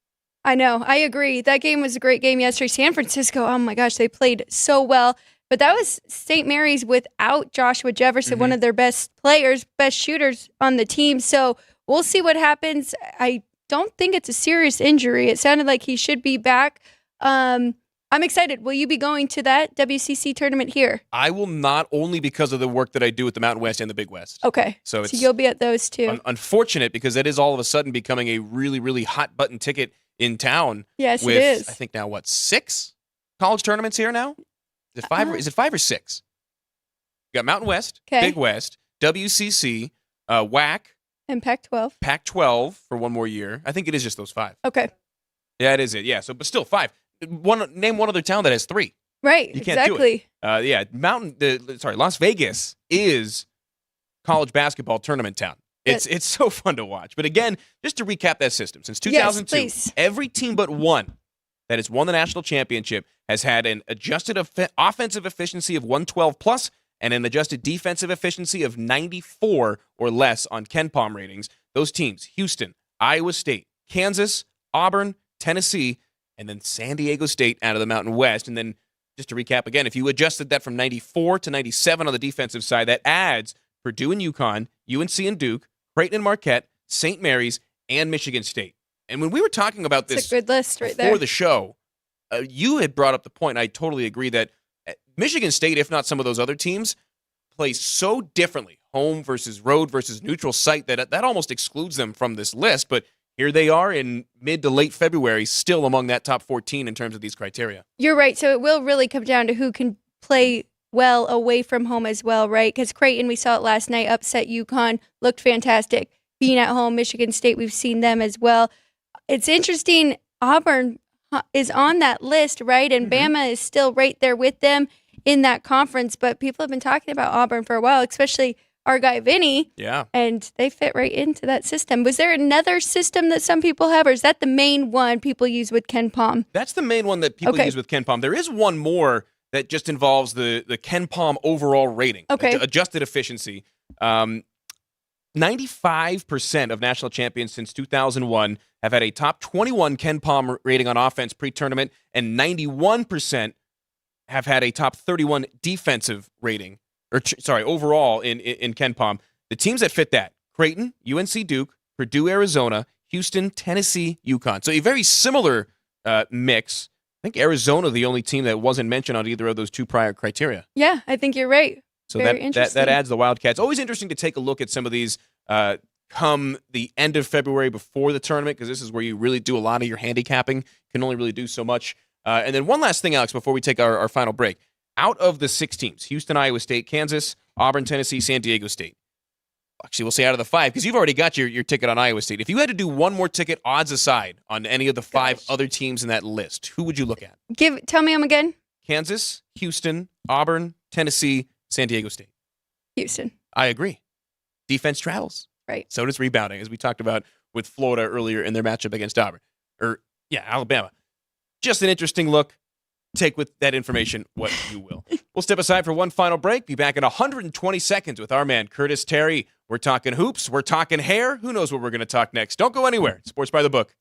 I know. I agree. That game was a great game yesterday. San Francisco, oh my gosh, they played so well. But that was St. Mary's without Joshua Jefferson, one of their best players, best shooters on the team. So we'll see what happens. I don't think it's a serious injury. It sounded like he should be back. I'm excited. Will you be going to that WCC tournament here?
I will not, only because of the work that I do with the Mountain West and the Big West.
Okay.
So it's
you'll be at those too.
Unfortunate because that is all of a sudden becoming a really, really hot button ticket in town.
Yes,
with,
it is.
I think now, 6 college tournaments here now? Is it 5? Is it 5 or 6? You got Mountain West,
Okay.
Big West, WCC, WAC,
And Pac-12.
Pac-12 for one more year. I think it is just those 5.
Okay.
Yeah, it is it. Yeah, so but still 5. Name one other town that has 3.
Right.
You can't
exactly.
do it. Las Vegas is college basketball tournament town. It's so fun to watch. But again, just to recap that system, since 2002,
please.
every team but one that has won the national championship has had an adjusted offensive efficiency of 112 plus and an adjusted defensive efficiency of 94 or less on KenPom ratings. Those teams: Houston, Iowa State, Kansas, Auburn, Tennessee, and then San Diego State out of the Mountain West. And then just to recap again, if you adjusted that from 94 to 97 on the defensive side, that adds Purdue and UConn, UNC and Duke, Creighton and Marquette, St. Mary's, and Michigan State. And when we were talking about
It's
this
a good list right
before
there.
the show, you had brought up the point, and I totally agree, that Michigan State, if not some of those other teams, play so differently, home versus road versus neutral site, that almost excludes them from this list. But here they are in mid to late February, still among that top 14 in terms of these criteria.
You're right. So it will really come down to who can play well away from home as well, right? Because Creighton, we saw it last night, upset UConn, looked fantastic. Being at home, Michigan State, we've seen them as well. It's interesting, Auburn is on that list, right? And Bama is still right there with them in that conference. But people have been talking about Auburn for a while, especially our guy Vinny.
Yeah.
And they fit right into that system. Was there another system that some people have, or is that the main one people use with KenPom?
That's the main one that people use with KenPom. There is one more that just involves the KenPom overall rating, adjusted efficiency. 95% of national champions since 2001 have had a top 21 KenPom rating on offense pre-tournament, and 91% have had a top 31 defensive rating, overall in KenPom. The teams that fit that: Creighton, UNC Duke, Purdue, Arizona, Houston, Tennessee, UConn. So a very similar mix. I think Arizona, the only team that wasn't mentioned on either of those 2 prior criteria.
Yeah, I think you're right.
So
Very
that
interesting.
adds the Wildcats. Always interesting to take a look at some of these come the end of February before the tournament, because this is where you really do a lot of your handicapping. Can only really do so much. And then one last thing, Alex, before we take our final break. Out of the 6 teams, Houston, Iowa State, Kansas, Auburn, Tennessee, San Diego State, Actually, we'll say out of the 5, because you've already got your ticket on Iowa State. If you had to do one more ticket, odds aside, on any of the 5 other teams in that list, who would you look at?
Tell me them again.
Kansas, Houston, Auburn, Tennessee, San Diego State.
Houston.
I agree. Defense travels.
Right.
So does rebounding, as we talked about with Florida earlier in their matchup against Auburn. Alabama. Just an interesting look. Take with that information what you will. We'll step aside for one final break. Be back in 120 seconds with our man, Curtis Terry. We're talking hoops. We're talking hair. Who knows what we're going to talk next? Don't go anywhere. Sports by the Book.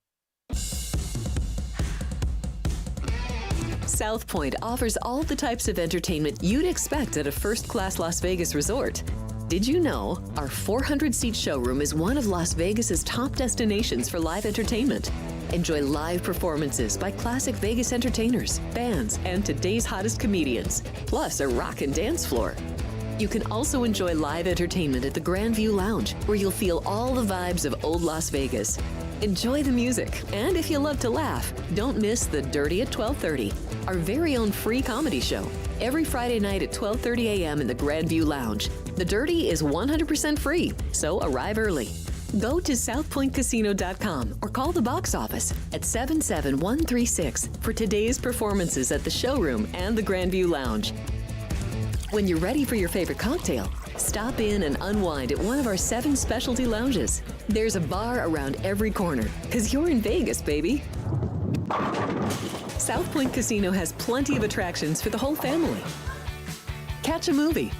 South Point offers all the types of entertainment you'd expect at a first-class Las Vegas resort. Did you know our 400-seat showroom is one of Las Vegas's top destinations for live entertainment? Enjoy live performances by classic Vegas entertainers, bands, and today's hottest comedians, plus a rock and dance floor. You can also enjoy live entertainment at the Grand View Lounge, where you'll feel all the vibes of old Las Vegas. Enjoy the music, and if you love to laugh, don't miss The Dirty at 12:30, our very own free comedy show. Every Friday night at 12:30 a.m. in the Grand View Lounge. The Dirty is 100% free, so arrive early. Go to southpointcasino.com or call the box office at 77136 for today's performances at the showroom and the Grand View Lounge. When you're ready for your favorite cocktail, stop in and unwind at one of our 7 specialty lounges. There's a bar around every corner, because you're in Vegas, baby. South Point Casino has plenty of attractions for the whole family. Catch a movie.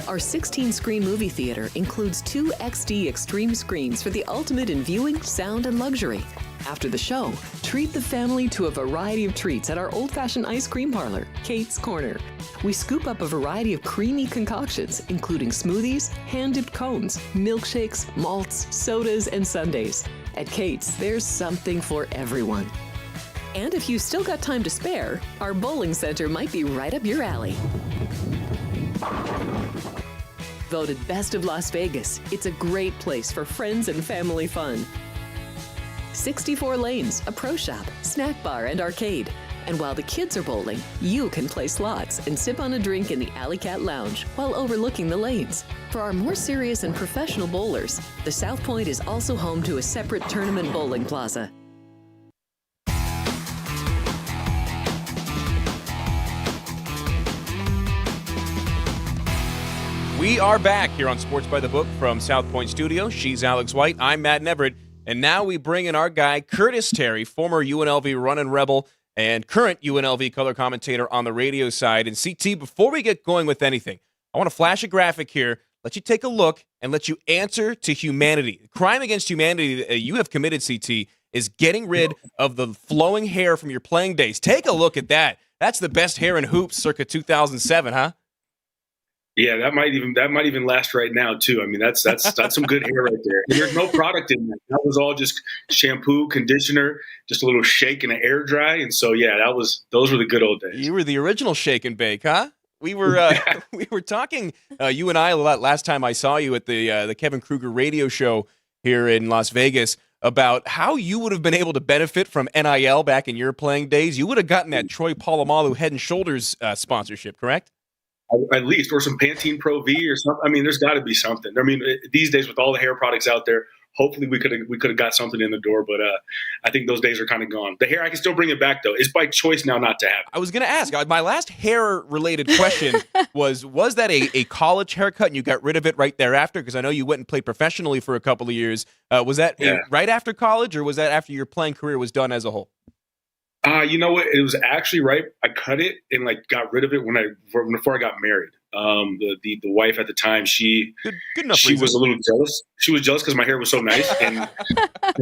Our 16-screen movie theater includes 2 XD Extreme screens for the ultimate in viewing, sound, and luxury. After the show, treat the family to a variety of treats at our old-fashioned ice cream parlor, Kate's Corner. We scoop up a variety of creamy concoctions, including smoothies, hand-dipped cones, milkshakes, malts, sodas, and sundaes. At Kate's, there's something for everyone. And if you've still got time to spare, our bowling center might be right up your alley. Voted Best of Las Vegas, it's a great place for friends and family fun. 64 lanes, a pro shop, snack bar, and arcade. And while the kids are bowling, you can play slots and sip on a drink in the Alley Cat Lounge while overlooking the lanes. For our more serious and professional bowlers, the South Point is also home to a separate tournament bowling plaza.
We are back here on Sports by the Book from South Point Studio. She's Alex White. I'm Matt Neverett. And now we bring in our guy, Curtis Terry, former UNLV running rebel and current UNLV color commentator on the radio side. And CT, before we get going with anything, I want to flash a graphic here, let you take a look, and let you answer to humanity. The crime against humanity that you have committed, CT, is getting rid of the flowing hair from your playing days. Take a look at that. That's the best hair in hoops circa 2007, huh?
Yeah, that might even last right now too. I mean, that's some good hair right there. And there's no product in that. That was all just shampoo, conditioner, just a little shake and an air dry. And so, yeah, those were the good old days.
You were the original shake and bake, huh? We were we were talking you and I a lot last time I saw you at the Kevin Kruger radio show here in Las Vegas about how you would have been able to benefit from NIL back in your playing days. You would have gotten that Troy Polamalu Head and Shoulders sponsorship, correct?
At least, or some Pantene Pro V or something. I mean, there's got to be something. I mean, these days with all the hair products out there, hopefully we could have got something in the door. But I think those days are kind of gone. The hair, I can still bring it back though. It's by choice now not to have it.
I was going to ask. My last hair-related question was that a college haircut and you got rid of it right thereafter? Because I know you went and played professionally for a couple of years. Was that right after college, or was that after your playing career was done as a whole?
You know what? It was actually right. I cut it and got rid of it before I got married. The wife at the time, she was a little jealous. She was jealous because my hair was so nice, and a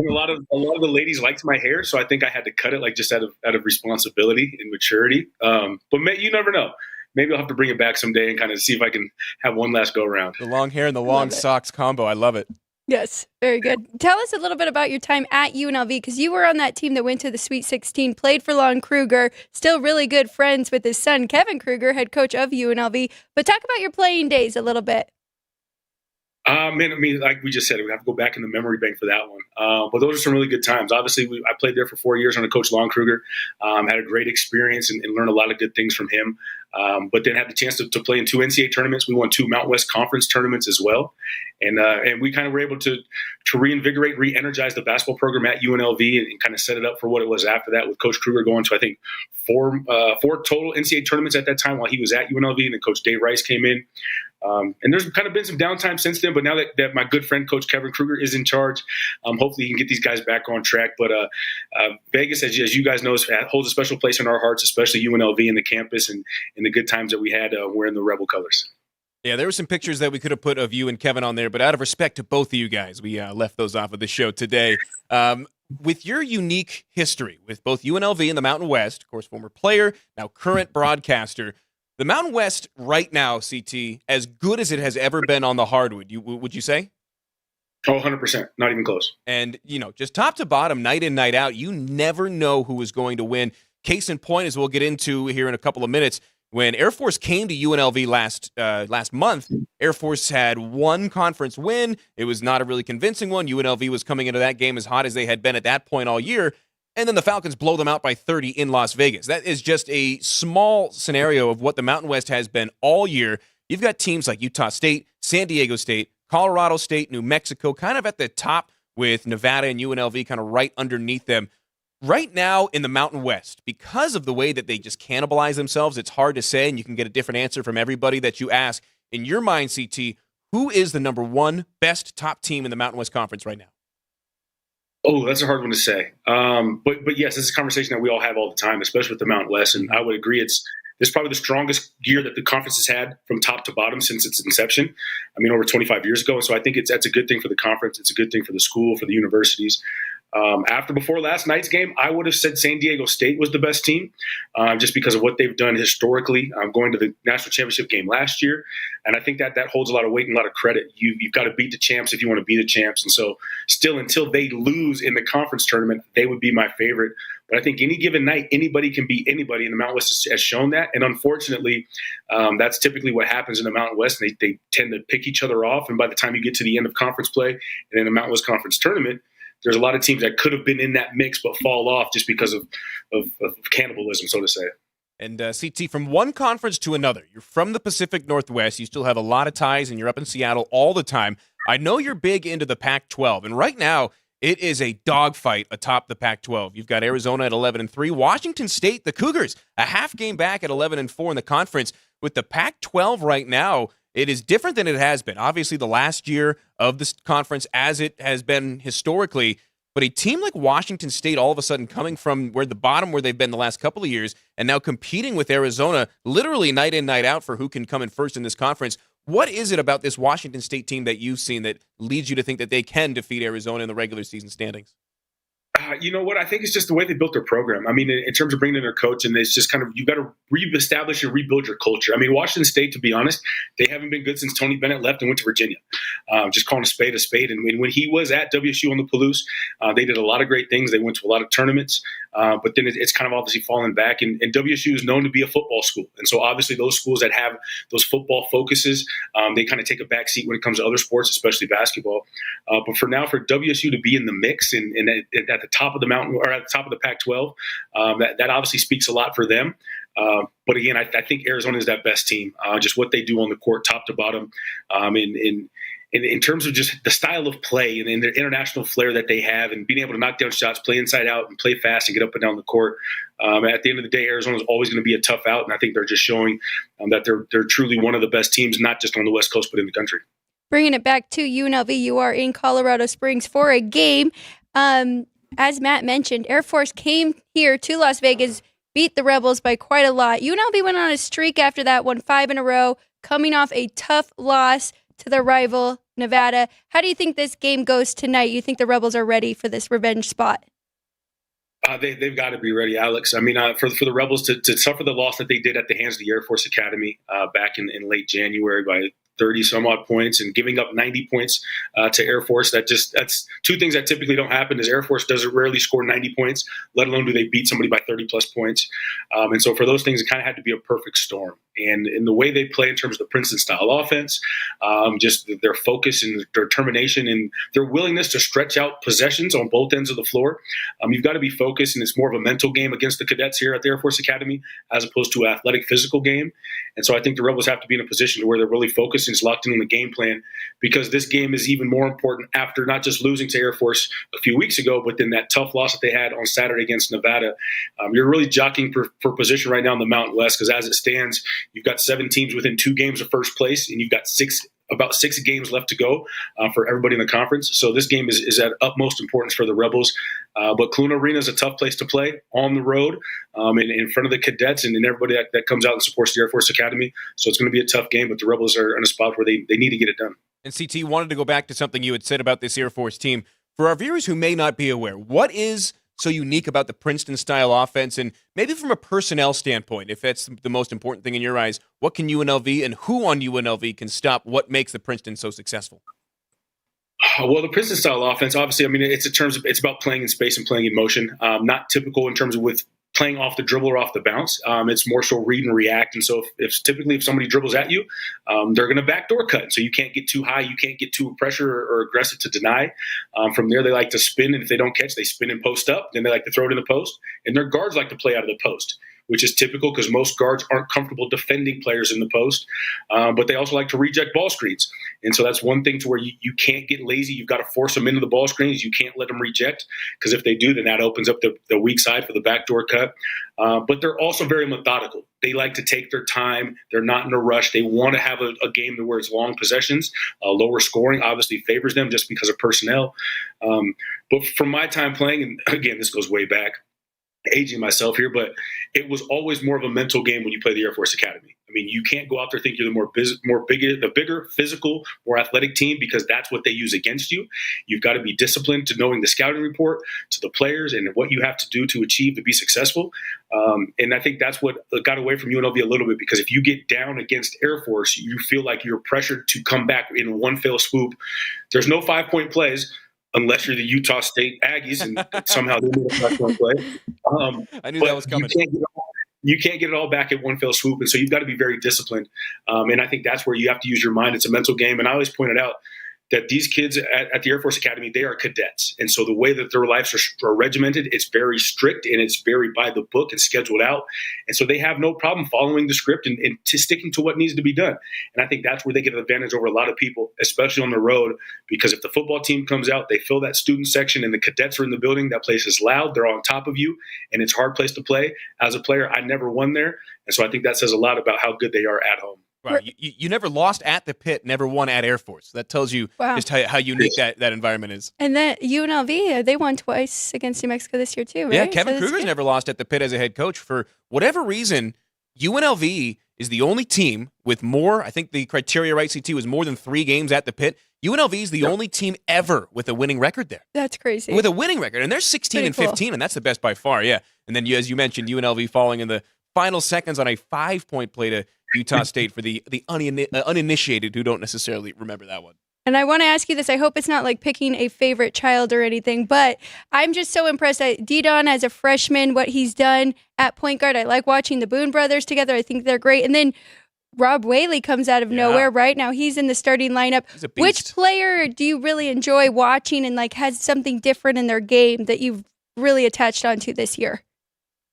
lot of the ladies liked my hair, so I think I had to cut it just out of responsibility and maturity. But you never know. Maybe I'll have to bring it back someday and kind of see if I can have one last go around.
The long hair and the long socks combo. I love it.
Yes, very good. Tell us a little bit about your time at UNLV, because you were on that team that went to the Sweet 16, played for Lon Kruger, still really good friends with his son, Kevin Kruger, head coach of UNLV. But talk about your playing days a little bit.
Man, I mean, like we just said, we have to go back in the memory bank for that one. But those are some really good times. Obviously, I played there for 4 years under Coach Lon Kruger. Had a great experience and learned a lot of good things from him. but then had the chance to play in 2 NCAA tournaments. We won 2 Mountain West Conference tournaments as well. And we kind of were able to reinvigorate, re-energize the basketball program at UNLV and kind of set it up for what it was after that, with Coach Kruger going to, I think, 4 total NCAA tournaments at that time while he was at UNLV, and then Coach Dave Rice came in. And there's kind of been some downtime since then, but now that my good friend Coach Kevin Kruger is in charge, hopefully he can get these guys back on track. But Vegas, as you guys know, holds a special place in our hearts, especially UNLV and the campus and the good times that we had wearing the Rebel colors.
Yeah, there were some pictures that we could have put of you and Kevin on there, but out of respect to both of you guys, we left those off of the show today. With your unique history with both UNLV and the Mountain West, of course, former player, now current broadcaster, the Mountain West right now, CT, as good as it has ever been on the hardwood, would you say?
Oh, 100%. Not even close.
And, just top to bottom, night in, night out, you never know who is going to win. Case in point, as we'll get into here in a couple of minutes, when Air Force came to UNLV last month, Air Force had 1 conference win. It was not a really convincing one. UNLV was coming into that game as hot as they had been at that point all year. And then the Falcons blow them out by 30 in Las Vegas. That is just a small scenario of what the Mountain West has been all year. You've got teams like Utah State, San Diego State, Colorado State, New Mexico, kind of at the top with Nevada and UNLV kind of right underneath them. Right now in the Mountain West, because of the way that they just cannibalize themselves, it's hard to say, and you can get a different answer from everybody that you ask. In your mind, CT, who is the number 1 best top team in the Mountain West Conference right now?
Oh, that's a hard one to say. But yes, this is a conversation that we all have all the time, especially with the Mountain West. And I would agree it's probably the strongest year that the conference has had from top to bottom since its inception. I mean, over 25 years ago. And so I think that's a good thing for the conference. It's a good thing for the school, for the universities. Before last night's game, I would have said San Diego State was the best team, just because of what they've done historically, going to the national championship game last year. And I think that holds a lot of weight and a lot of credit. You've got to beat the champs if you want to be the champs. And so still, until they lose in the conference tournament, they would be my favorite. But I think any given night, anybody can beat anybody, and the Mountain West has shown that. And unfortunately, that's typically what happens in the Mountain West. They tend to pick each other off. And by the time you get to the end of conference play and in the Mountain West Conference tournament, there's a lot of teams that could have been in that mix but fall off just because of cannibalism, so to say.
And CT, from one conference to another, you're from the Pacific Northwest. You still have a lot of ties, and you're up in Seattle all the time. I know you're big into the Pac-12, and right now it is a dogfight atop the Pac-12. You've got Arizona at 11-3, Washington State, the Cougars, a half game back at 11-4 in the conference. With the Pac-12 right now, it is different than it has been. Obviously, the last year of this conference, as it has been historically, but a team like Washington State all of a sudden coming from where they've been the last couple of years and now competing with Arizona literally night in, night out for who can come in first in this conference. What is it about this Washington State team that you've seen that leads you to think that they can defeat Arizona in the regular season standings?
You know what? I think it's just the way they built their program. I mean, in terms of bringing in their coach, and it's just kind of, you've got to reestablish and rebuild your culture. I mean, Washington State, to be honest, they haven't been good since Tony Bennett left and went to Virginia. Just calling a spade a spade. And when he was at WSU on the Palouse, they did a lot of great things. They went to a lot of tournaments, but then it's kind of obviously fallen back. And WSU is known to be a football school. And so obviously those schools that have those football focuses, they kind of take a back seat when it comes to other sports, especially basketball. But for now, for WSU to be in the mix and at the top of the mountain or at the top of the Pac-12, that obviously speaks a lot for them. But again, I think Arizona is that best team. Just what they do on the court, top to bottom, in terms of just the style of play and their international flair that they have, and being able to knock down shots, play inside out, and play fast and get up and down the court. At the end of the day, Arizona is always going to be a tough out, and I think they're just showing that they're truly one of the best teams, not just on the West Coast, but in the country.
Bringing it back to UNLV, you are in Colorado Springs for a game. As Matt mentioned, Air Force came here to Las Vegas, beat the Rebels by quite a lot. UNLV went on a streak after that, won 5 in a row, coming off a tough loss to their rival, Nevada. How do you think this game goes tonight? You think the Rebels are ready for this revenge spot?
They've got to be ready, Alex. I mean, for the Rebels to suffer the loss that they did at the hands of the Air Force Academy back in late January by 30 some odd points and giving up 90 points to Air Force. That's two things that typically don't happen. Is Air Force doesn't rarely score 90 points, let alone do they beat somebody by 30 plus points. And so for those things, it kind of had to be a perfect storm. And in the way they play in terms of the Princeton-style offense, just their focus and their determination and their willingness to stretch out possessions on both ends of the floor, you've got to be focused, and it's more of a mental game against the cadets here at the Air Force Academy as opposed to an athletic, physical game. And so I think the Rebels have to be in a position where they're really focused and locked in on the game plan, because this game is even more important after not just losing to Air Force a few weeks ago, but then that tough loss that they had on Saturday against Nevada. You're really jockeying for position right now in the Mountain West, because as it stands, you've got 7 teams within 2 games of first place, and you've got about 6 games left to go for everybody in the conference. So this game is at utmost importance for the Rebels. But Clune Arena is a tough place to play on the road, in front of the cadets and everybody that comes out and supports the Air Force Academy. So it's going to be a tough game, but the Rebels are in a spot where they need to get it done.
And CT, wanted to go back to something you had said about this Air Force team. For our viewers who may not be aware, what is so unique about the Princeton-style offense? And maybe from a personnel standpoint, if that's the most important thing in your eyes, what can UNLV and who on UNLV can stop what makes the Princeton so successful?
Well, the Princeton-style offense, obviously, I mean, it's about playing in space and playing in motion. Not typical in terms of with playing off the dribble or off the bounce. It's more so read and react. And so if somebody dribbles at you, they're going to backdoor cut. So you can't get too high. You can't get too pressure or aggressive to deny. From there, they like to spin. And if they don't catch, they spin and post up. Then they like to throw it in the post. And their guards like to play out of the post, which is typical because most guards aren't comfortable defending players in the post. But they also like to reject ball screens. And so that's one thing to where you can't get lazy. You've got to force them into the ball screens. You can't let them reject, because if they do, then that opens up the weak side for the backdoor cut. But they're also very methodical. They like to take their time. They're not in a rush. They want to have a game where it's long possessions. Lower scoring obviously favors them just because of personnel. But from my time playing, and again, this goes way back, aging myself here, but it was always more of a mental game when you play the Air Force Academy. I mean, you can't go out there thinking you're the bigger, physical, more athletic team, because that's what they use against you. You've got to be disciplined to knowing the scouting report, to the players, and what you have to do to achieve to be successful. And I think that's what got away from UNLV a little bit, because if you get down against Air Force, you feel like you're pressured to come back in one fell swoop. There's no 5-point plays, unless you're the Utah State Aggies and somehow they made a 5-point play.
I knew that was coming.
You can't get it all back at one fell swoop, and so you've got to be very disciplined. And I think that's where you have to use your mind. It's a mental game, and I always pointed out that these kids at the Air Force Academy, they are cadets. And so the way that their lives are regimented, it's very strict, and it's very by the book and scheduled out. And so they have no problem following the script and sticking to what needs to be done. And I think that's where they get an advantage over a lot of people, especially on the road, because if the football team comes out, they fill that student section and the cadets are in the building, that place is loud, they're on top of you, and it's a hard place to play. As a player, I never won there. And so I think that says a lot about how good they are at home.
Wow. You never lost at the Pit, never won at Air Force. That tells you just how unique that environment is.
And then UNLV, they won twice against New Mexico this year too, right?
Yeah, Kevin Kruger's never lost at the Pit as a head coach. For whatever reason, UNLV is the only team with more, I think the criteria right, CT, was more than 3 games at the Pit. UNLV is the only team ever with a winning record there.
That's crazy.
With a winning record. And they're 16 and 15, and that's the best by far, yeah. And then, as you mentioned, UNLV falling in the final seconds on a 5-point play to Utah State for the uninitiated who don't necessarily remember that one.
And I want to ask you this. I hope it's not like picking a favorite child or anything, but I'm just so impressed at D-Don as a freshman, what he's done at point guard. I like watching the Boone brothers together. I think they're great. And then Rob Whaley comes out of nowhere right now. He's in the starting lineup. Which player do you really enjoy watching and like has something different in their game that you've really attached onto this year?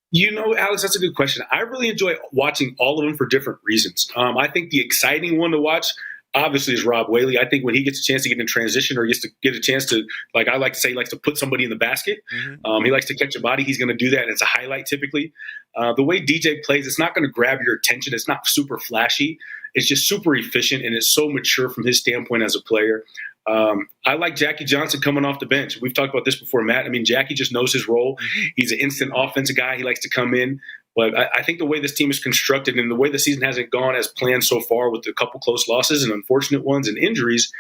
You know, Alex, that's a good question. I really enjoy watching all of them for different reasons. I think the exciting one to watch, obviously, is Rob Whaley. I think when he gets a chance to get in transition or gets to get a chance to, like I like to say, he likes to put somebody in the basket. He likes to catch a body. He's going to do that, and it's a highlight typically. The way DJ plays, it's not going to grab your attention. It's not super flashy. It's just super efficient, and it's so mature from his standpoint as a player. I like Jackie Johnson coming off the bench. We've talked about this before, Matt. I mean, Jackie just knows his role. He's an instant offensive guy. He likes to come in. But I think the way this team is constructed and the way the season hasn't gone as planned so far with a couple close losses and unfortunate ones and injuries,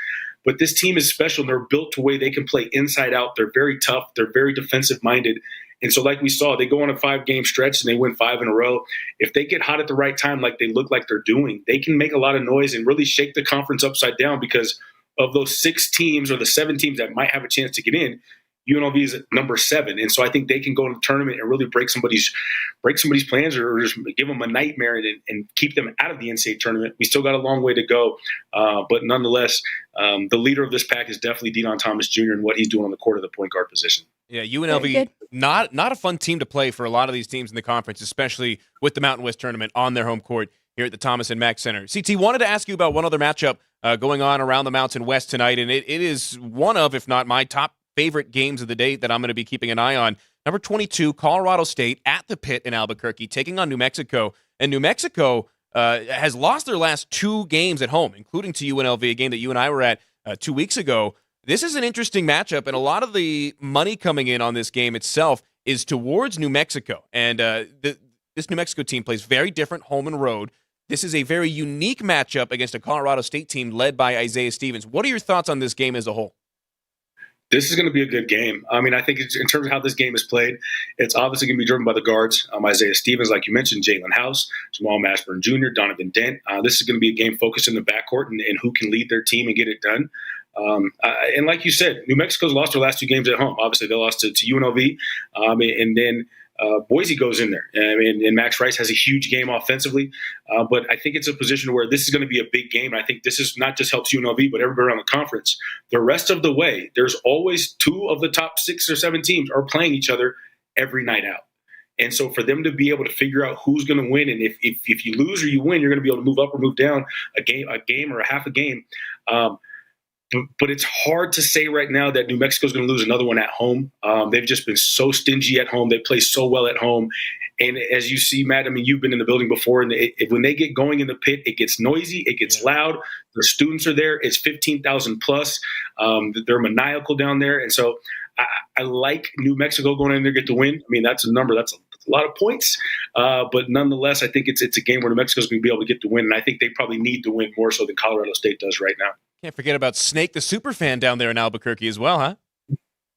but this team is special. And they're built to where they can play inside out. They're very tough. They're very defensive-minded. And so like we saw, they go on a 5-game stretch and they win 5 in a row. If they get hot at the right time like they look like they're doing, they can make a lot of noise and really shake the conference upside down because of those 6 teams or the 7 teams that might have a chance to get in. UNLV is at number 7, and so I think they can go in the tournament and really break somebody's plans, or just give them a nightmare and keep them out of the NCAA tournament. We still got a long way to go, but nonetheless, the leader of this pack is definitely Deon Thomas Jr. and what he's doing on the court of the point guard position.
Yeah, UNLV, not a fun team to play for a lot of these teams in the conference, especially with the Mountain West tournament on their home court here at the Thomas and Mack Center. CT, wanted to ask you about one other matchup going on around the Mountain West tonight, and it is one of, if not my top favorite games of the day that I'm going to be keeping an eye on. Number 22, Colorado State at the Pit in Albuquerque, taking on New Mexico. And New Mexico has lost their last 2 games at home, including to UNLV, a game that you and I were at 2 weeks ago. This is an interesting matchup, and a lot of the money coming in on this game itself is towards New Mexico. And this New Mexico team plays very different home and road. This is a very unique matchup against a Colorado State team led by Isaiah Stevens. What are your thoughts on this game as a whole?
This is going to be a good game. I mean, I think in terms of how this game is played, it's obviously going to be driven by the guards. Isaiah Stevens, like you mentioned, Jalen House, Jamal Mashburn Jr., Donovan Dent. This is going to be a game focused in the backcourt and who can lead their team and get it done. And like you said, New Mexico's lost their last 2 games at home. Obviously, they lost to UNLV, and then Boise goes in there. And Max Rice has a huge game offensively. But I think it's a position where this is going to be a big game. I think this is not just helps UNLV, but everybody around the conference. The rest of the way, there's always 2 of the top 6 or 7 teams are playing each other every night out. And so for them to be able to figure out who's going to win, and if you lose or you win, you're going to be able to move up or move down a game or a half a game. But it's hard to say right now that New Mexico is going to lose another one at home. They've just been so stingy at home. They play so well at home. And as you see, Matt, I mean, you've been in the building before, and when they get going in the pit, it gets noisy, it gets loud. The students are there. It's 15,000 plus. They're maniacal down there. And so I like New Mexico going in there to get the win. I mean, that's a number. That's a lot of points. But nonetheless, I think it's a game where New Mexico is going to be able to get the win. And I think they probably need to win more so than Colorado State does right now.
Can't forget about Snake, the super fan down there in Albuquerque as well, huh?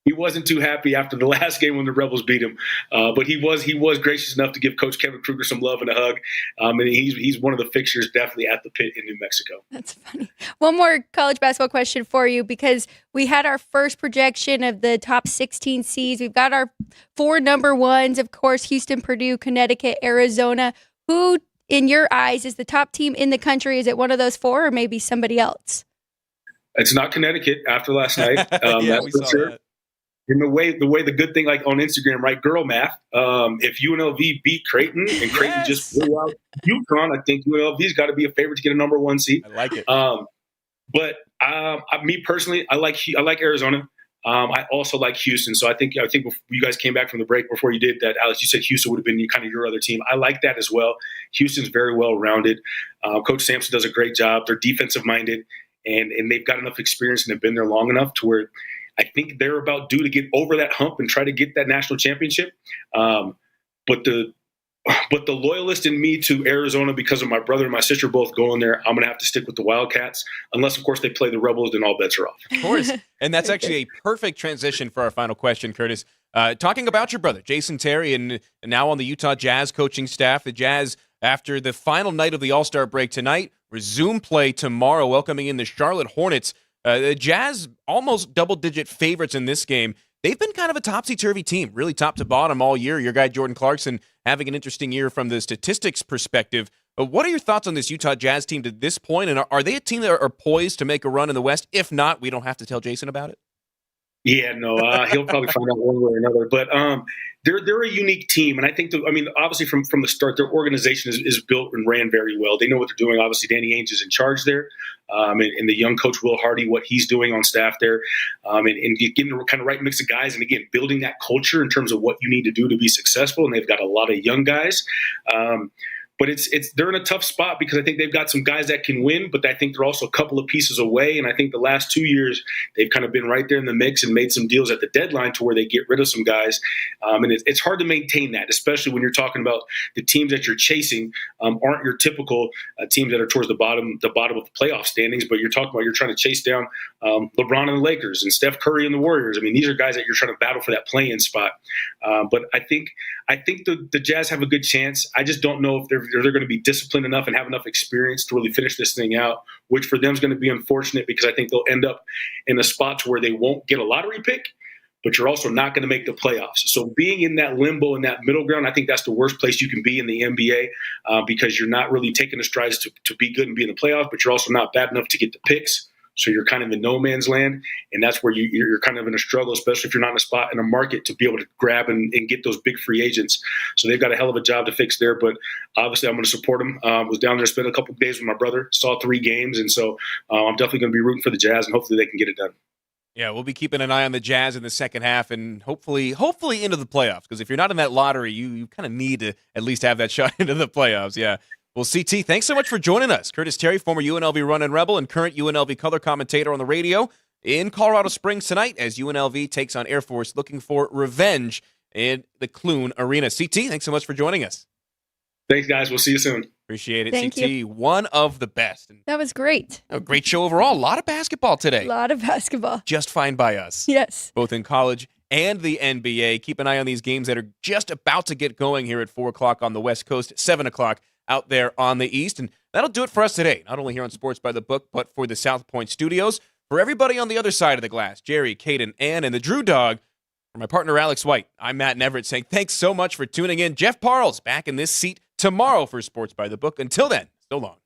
He wasn't too happy after the last game when the Rebels beat him, but he was gracious enough to give Coach Kevin Kruger some love and a hug, and he's one of the fixtures definitely at the Pit in New Mexico.
That's funny. One more college basketball question for you, because we had our first projection of the top 16 seeds. We've got our 4 number ones, of course, Houston, Purdue, Connecticut, Arizona. Who, in your eyes, is the top team in the country? Is it one of those 4 or maybe somebody else?
It's not Connecticut after last night.
Yeah, we saw
sure.
that.
And the way the good thing, like on Instagram, right? Girl math. If UNLV beat Creighton and Creighton just blew out UConn, I think UNLV's got to be a favorite to get a number 1 seed.
I like it.
But me personally, I like Arizona. I also like Houston. So I think before you guys came back from the break, before you did that, Alex, you said Houston would have been kind of your other team. I like that as well. Houston's very well rounded. Coach Sampson does a great job. They're defensive minded. And they've got enough experience and have been there long enough to where I think they're about due to get over that hump and try to get that national championship. But the loyalist in me to Arizona, because of my brother and my sister both going there, I'm going to have to stick with the Wildcats. Unless, of course, they play the Rebels, then all bets are off.
Of course. And that's actually a perfect transition for our final question, Curtis. Talking about your brother, Jason Terry, and now on the Utah Jazz coaching staff. The Jazz, after the final night of the All-Star break tonight, resume play tomorrow, welcoming in the Charlotte Hornets. The Jazz, almost double-digit favorites in this game. They've been kind of a topsy-turvy team, really top to bottom all year. Your guy, Jordan Clarkson, having an interesting year from the statistics perspective. What are your thoughts on this Utah Jazz team to this point? And are they a team that are poised to make a run in the West? If not, we don't have to tell Jason about it.
Yeah, no, he'll probably find out one way or another. But they're a unique team, and I think obviously from the start, their organization is built and ran very well. They know what they're doing. Obviously, Danny Ainge is in charge there, and the young coach Will Hardy, what he's doing on staff there, and getting the kind of right mix of guys, and again building that culture in terms of what you need to do to be successful. And they've got a lot of young guys. But they're in a tough spot because I think they've got some guys that can win, but I think they're also a couple of pieces away. And I think the last 2 years, they've kind of been right there in the mix and made some deals at the deadline to where they get rid of some guys. And it's hard to maintain that, especially when you're talking about the teams that you're chasing aren't your typical teams that are towards the bottom of the playoff standings, but you're trying to chase down LeBron and the Lakers and Steph Curry and the Warriors. I mean, these are guys that you're trying to battle for that play-in spot. But I think the Jazz have a good chance. I just don't know if they're going to be disciplined enough and have enough experience to really finish this thing out, which for them is going to be unfortunate because I think they'll end up in a spot to where they won't get a lottery pick, but you're also not going to make the playoffs. So being in that limbo, in that middle ground, I think that's the worst place you can be in the NBA because you're not really taking the strides to be good and be in the playoffs, but you're also not bad enough to get the picks. So you're kind of in no man's land, and that's where you're kind of in a struggle, especially if you're not in a spot in a market to be able to grab and get those big free agents. So they've got a hell of a job to fix there, but obviously I'm going to support them. Was down there, spent a couple of days with my brother, saw 3 games, and so I'm definitely going to be rooting for the Jazz, and hopefully they can get it done.
Yeah, we'll be keeping an eye on the Jazz in the second half and hopefully into the playoffs, because if you're not in that lottery, you kind of need to at least have that shot into the playoffs. Yeah. Well, CT, thanks so much for joining us. Curtis Terry, former UNLV run-in rebel and current UNLV color commentator on the radio in Colorado Springs tonight as UNLV takes on Air Force, looking for revenge in the Clune Arena. CT, thanks so much for joining us.
Thanks, guys. We'll see you soon.
Appreciate it.
Thank
CT,
you.
One of the best.
That was great.
A great show overall. A lot of basketball today.
A lot of basketball.
Just fine by us.
Yes.
Both in college and the NBA. Keep an eye on these games that are just about to get going here at 4 o'clock on the West Coast, 7 o'clock out there on the East. And that'll do it for us today, not only here on Sports by the Book, but for the South Point Studios. For everybody on the other side of the glass, Jerry, Caden, Ann, and the Drew Dog, for my partner Alex White, I'm Matt Neverett saying thanks so much for tuning in. Jeff Parles back in this seat tomorrow for Sports by the Book. Until then, so long.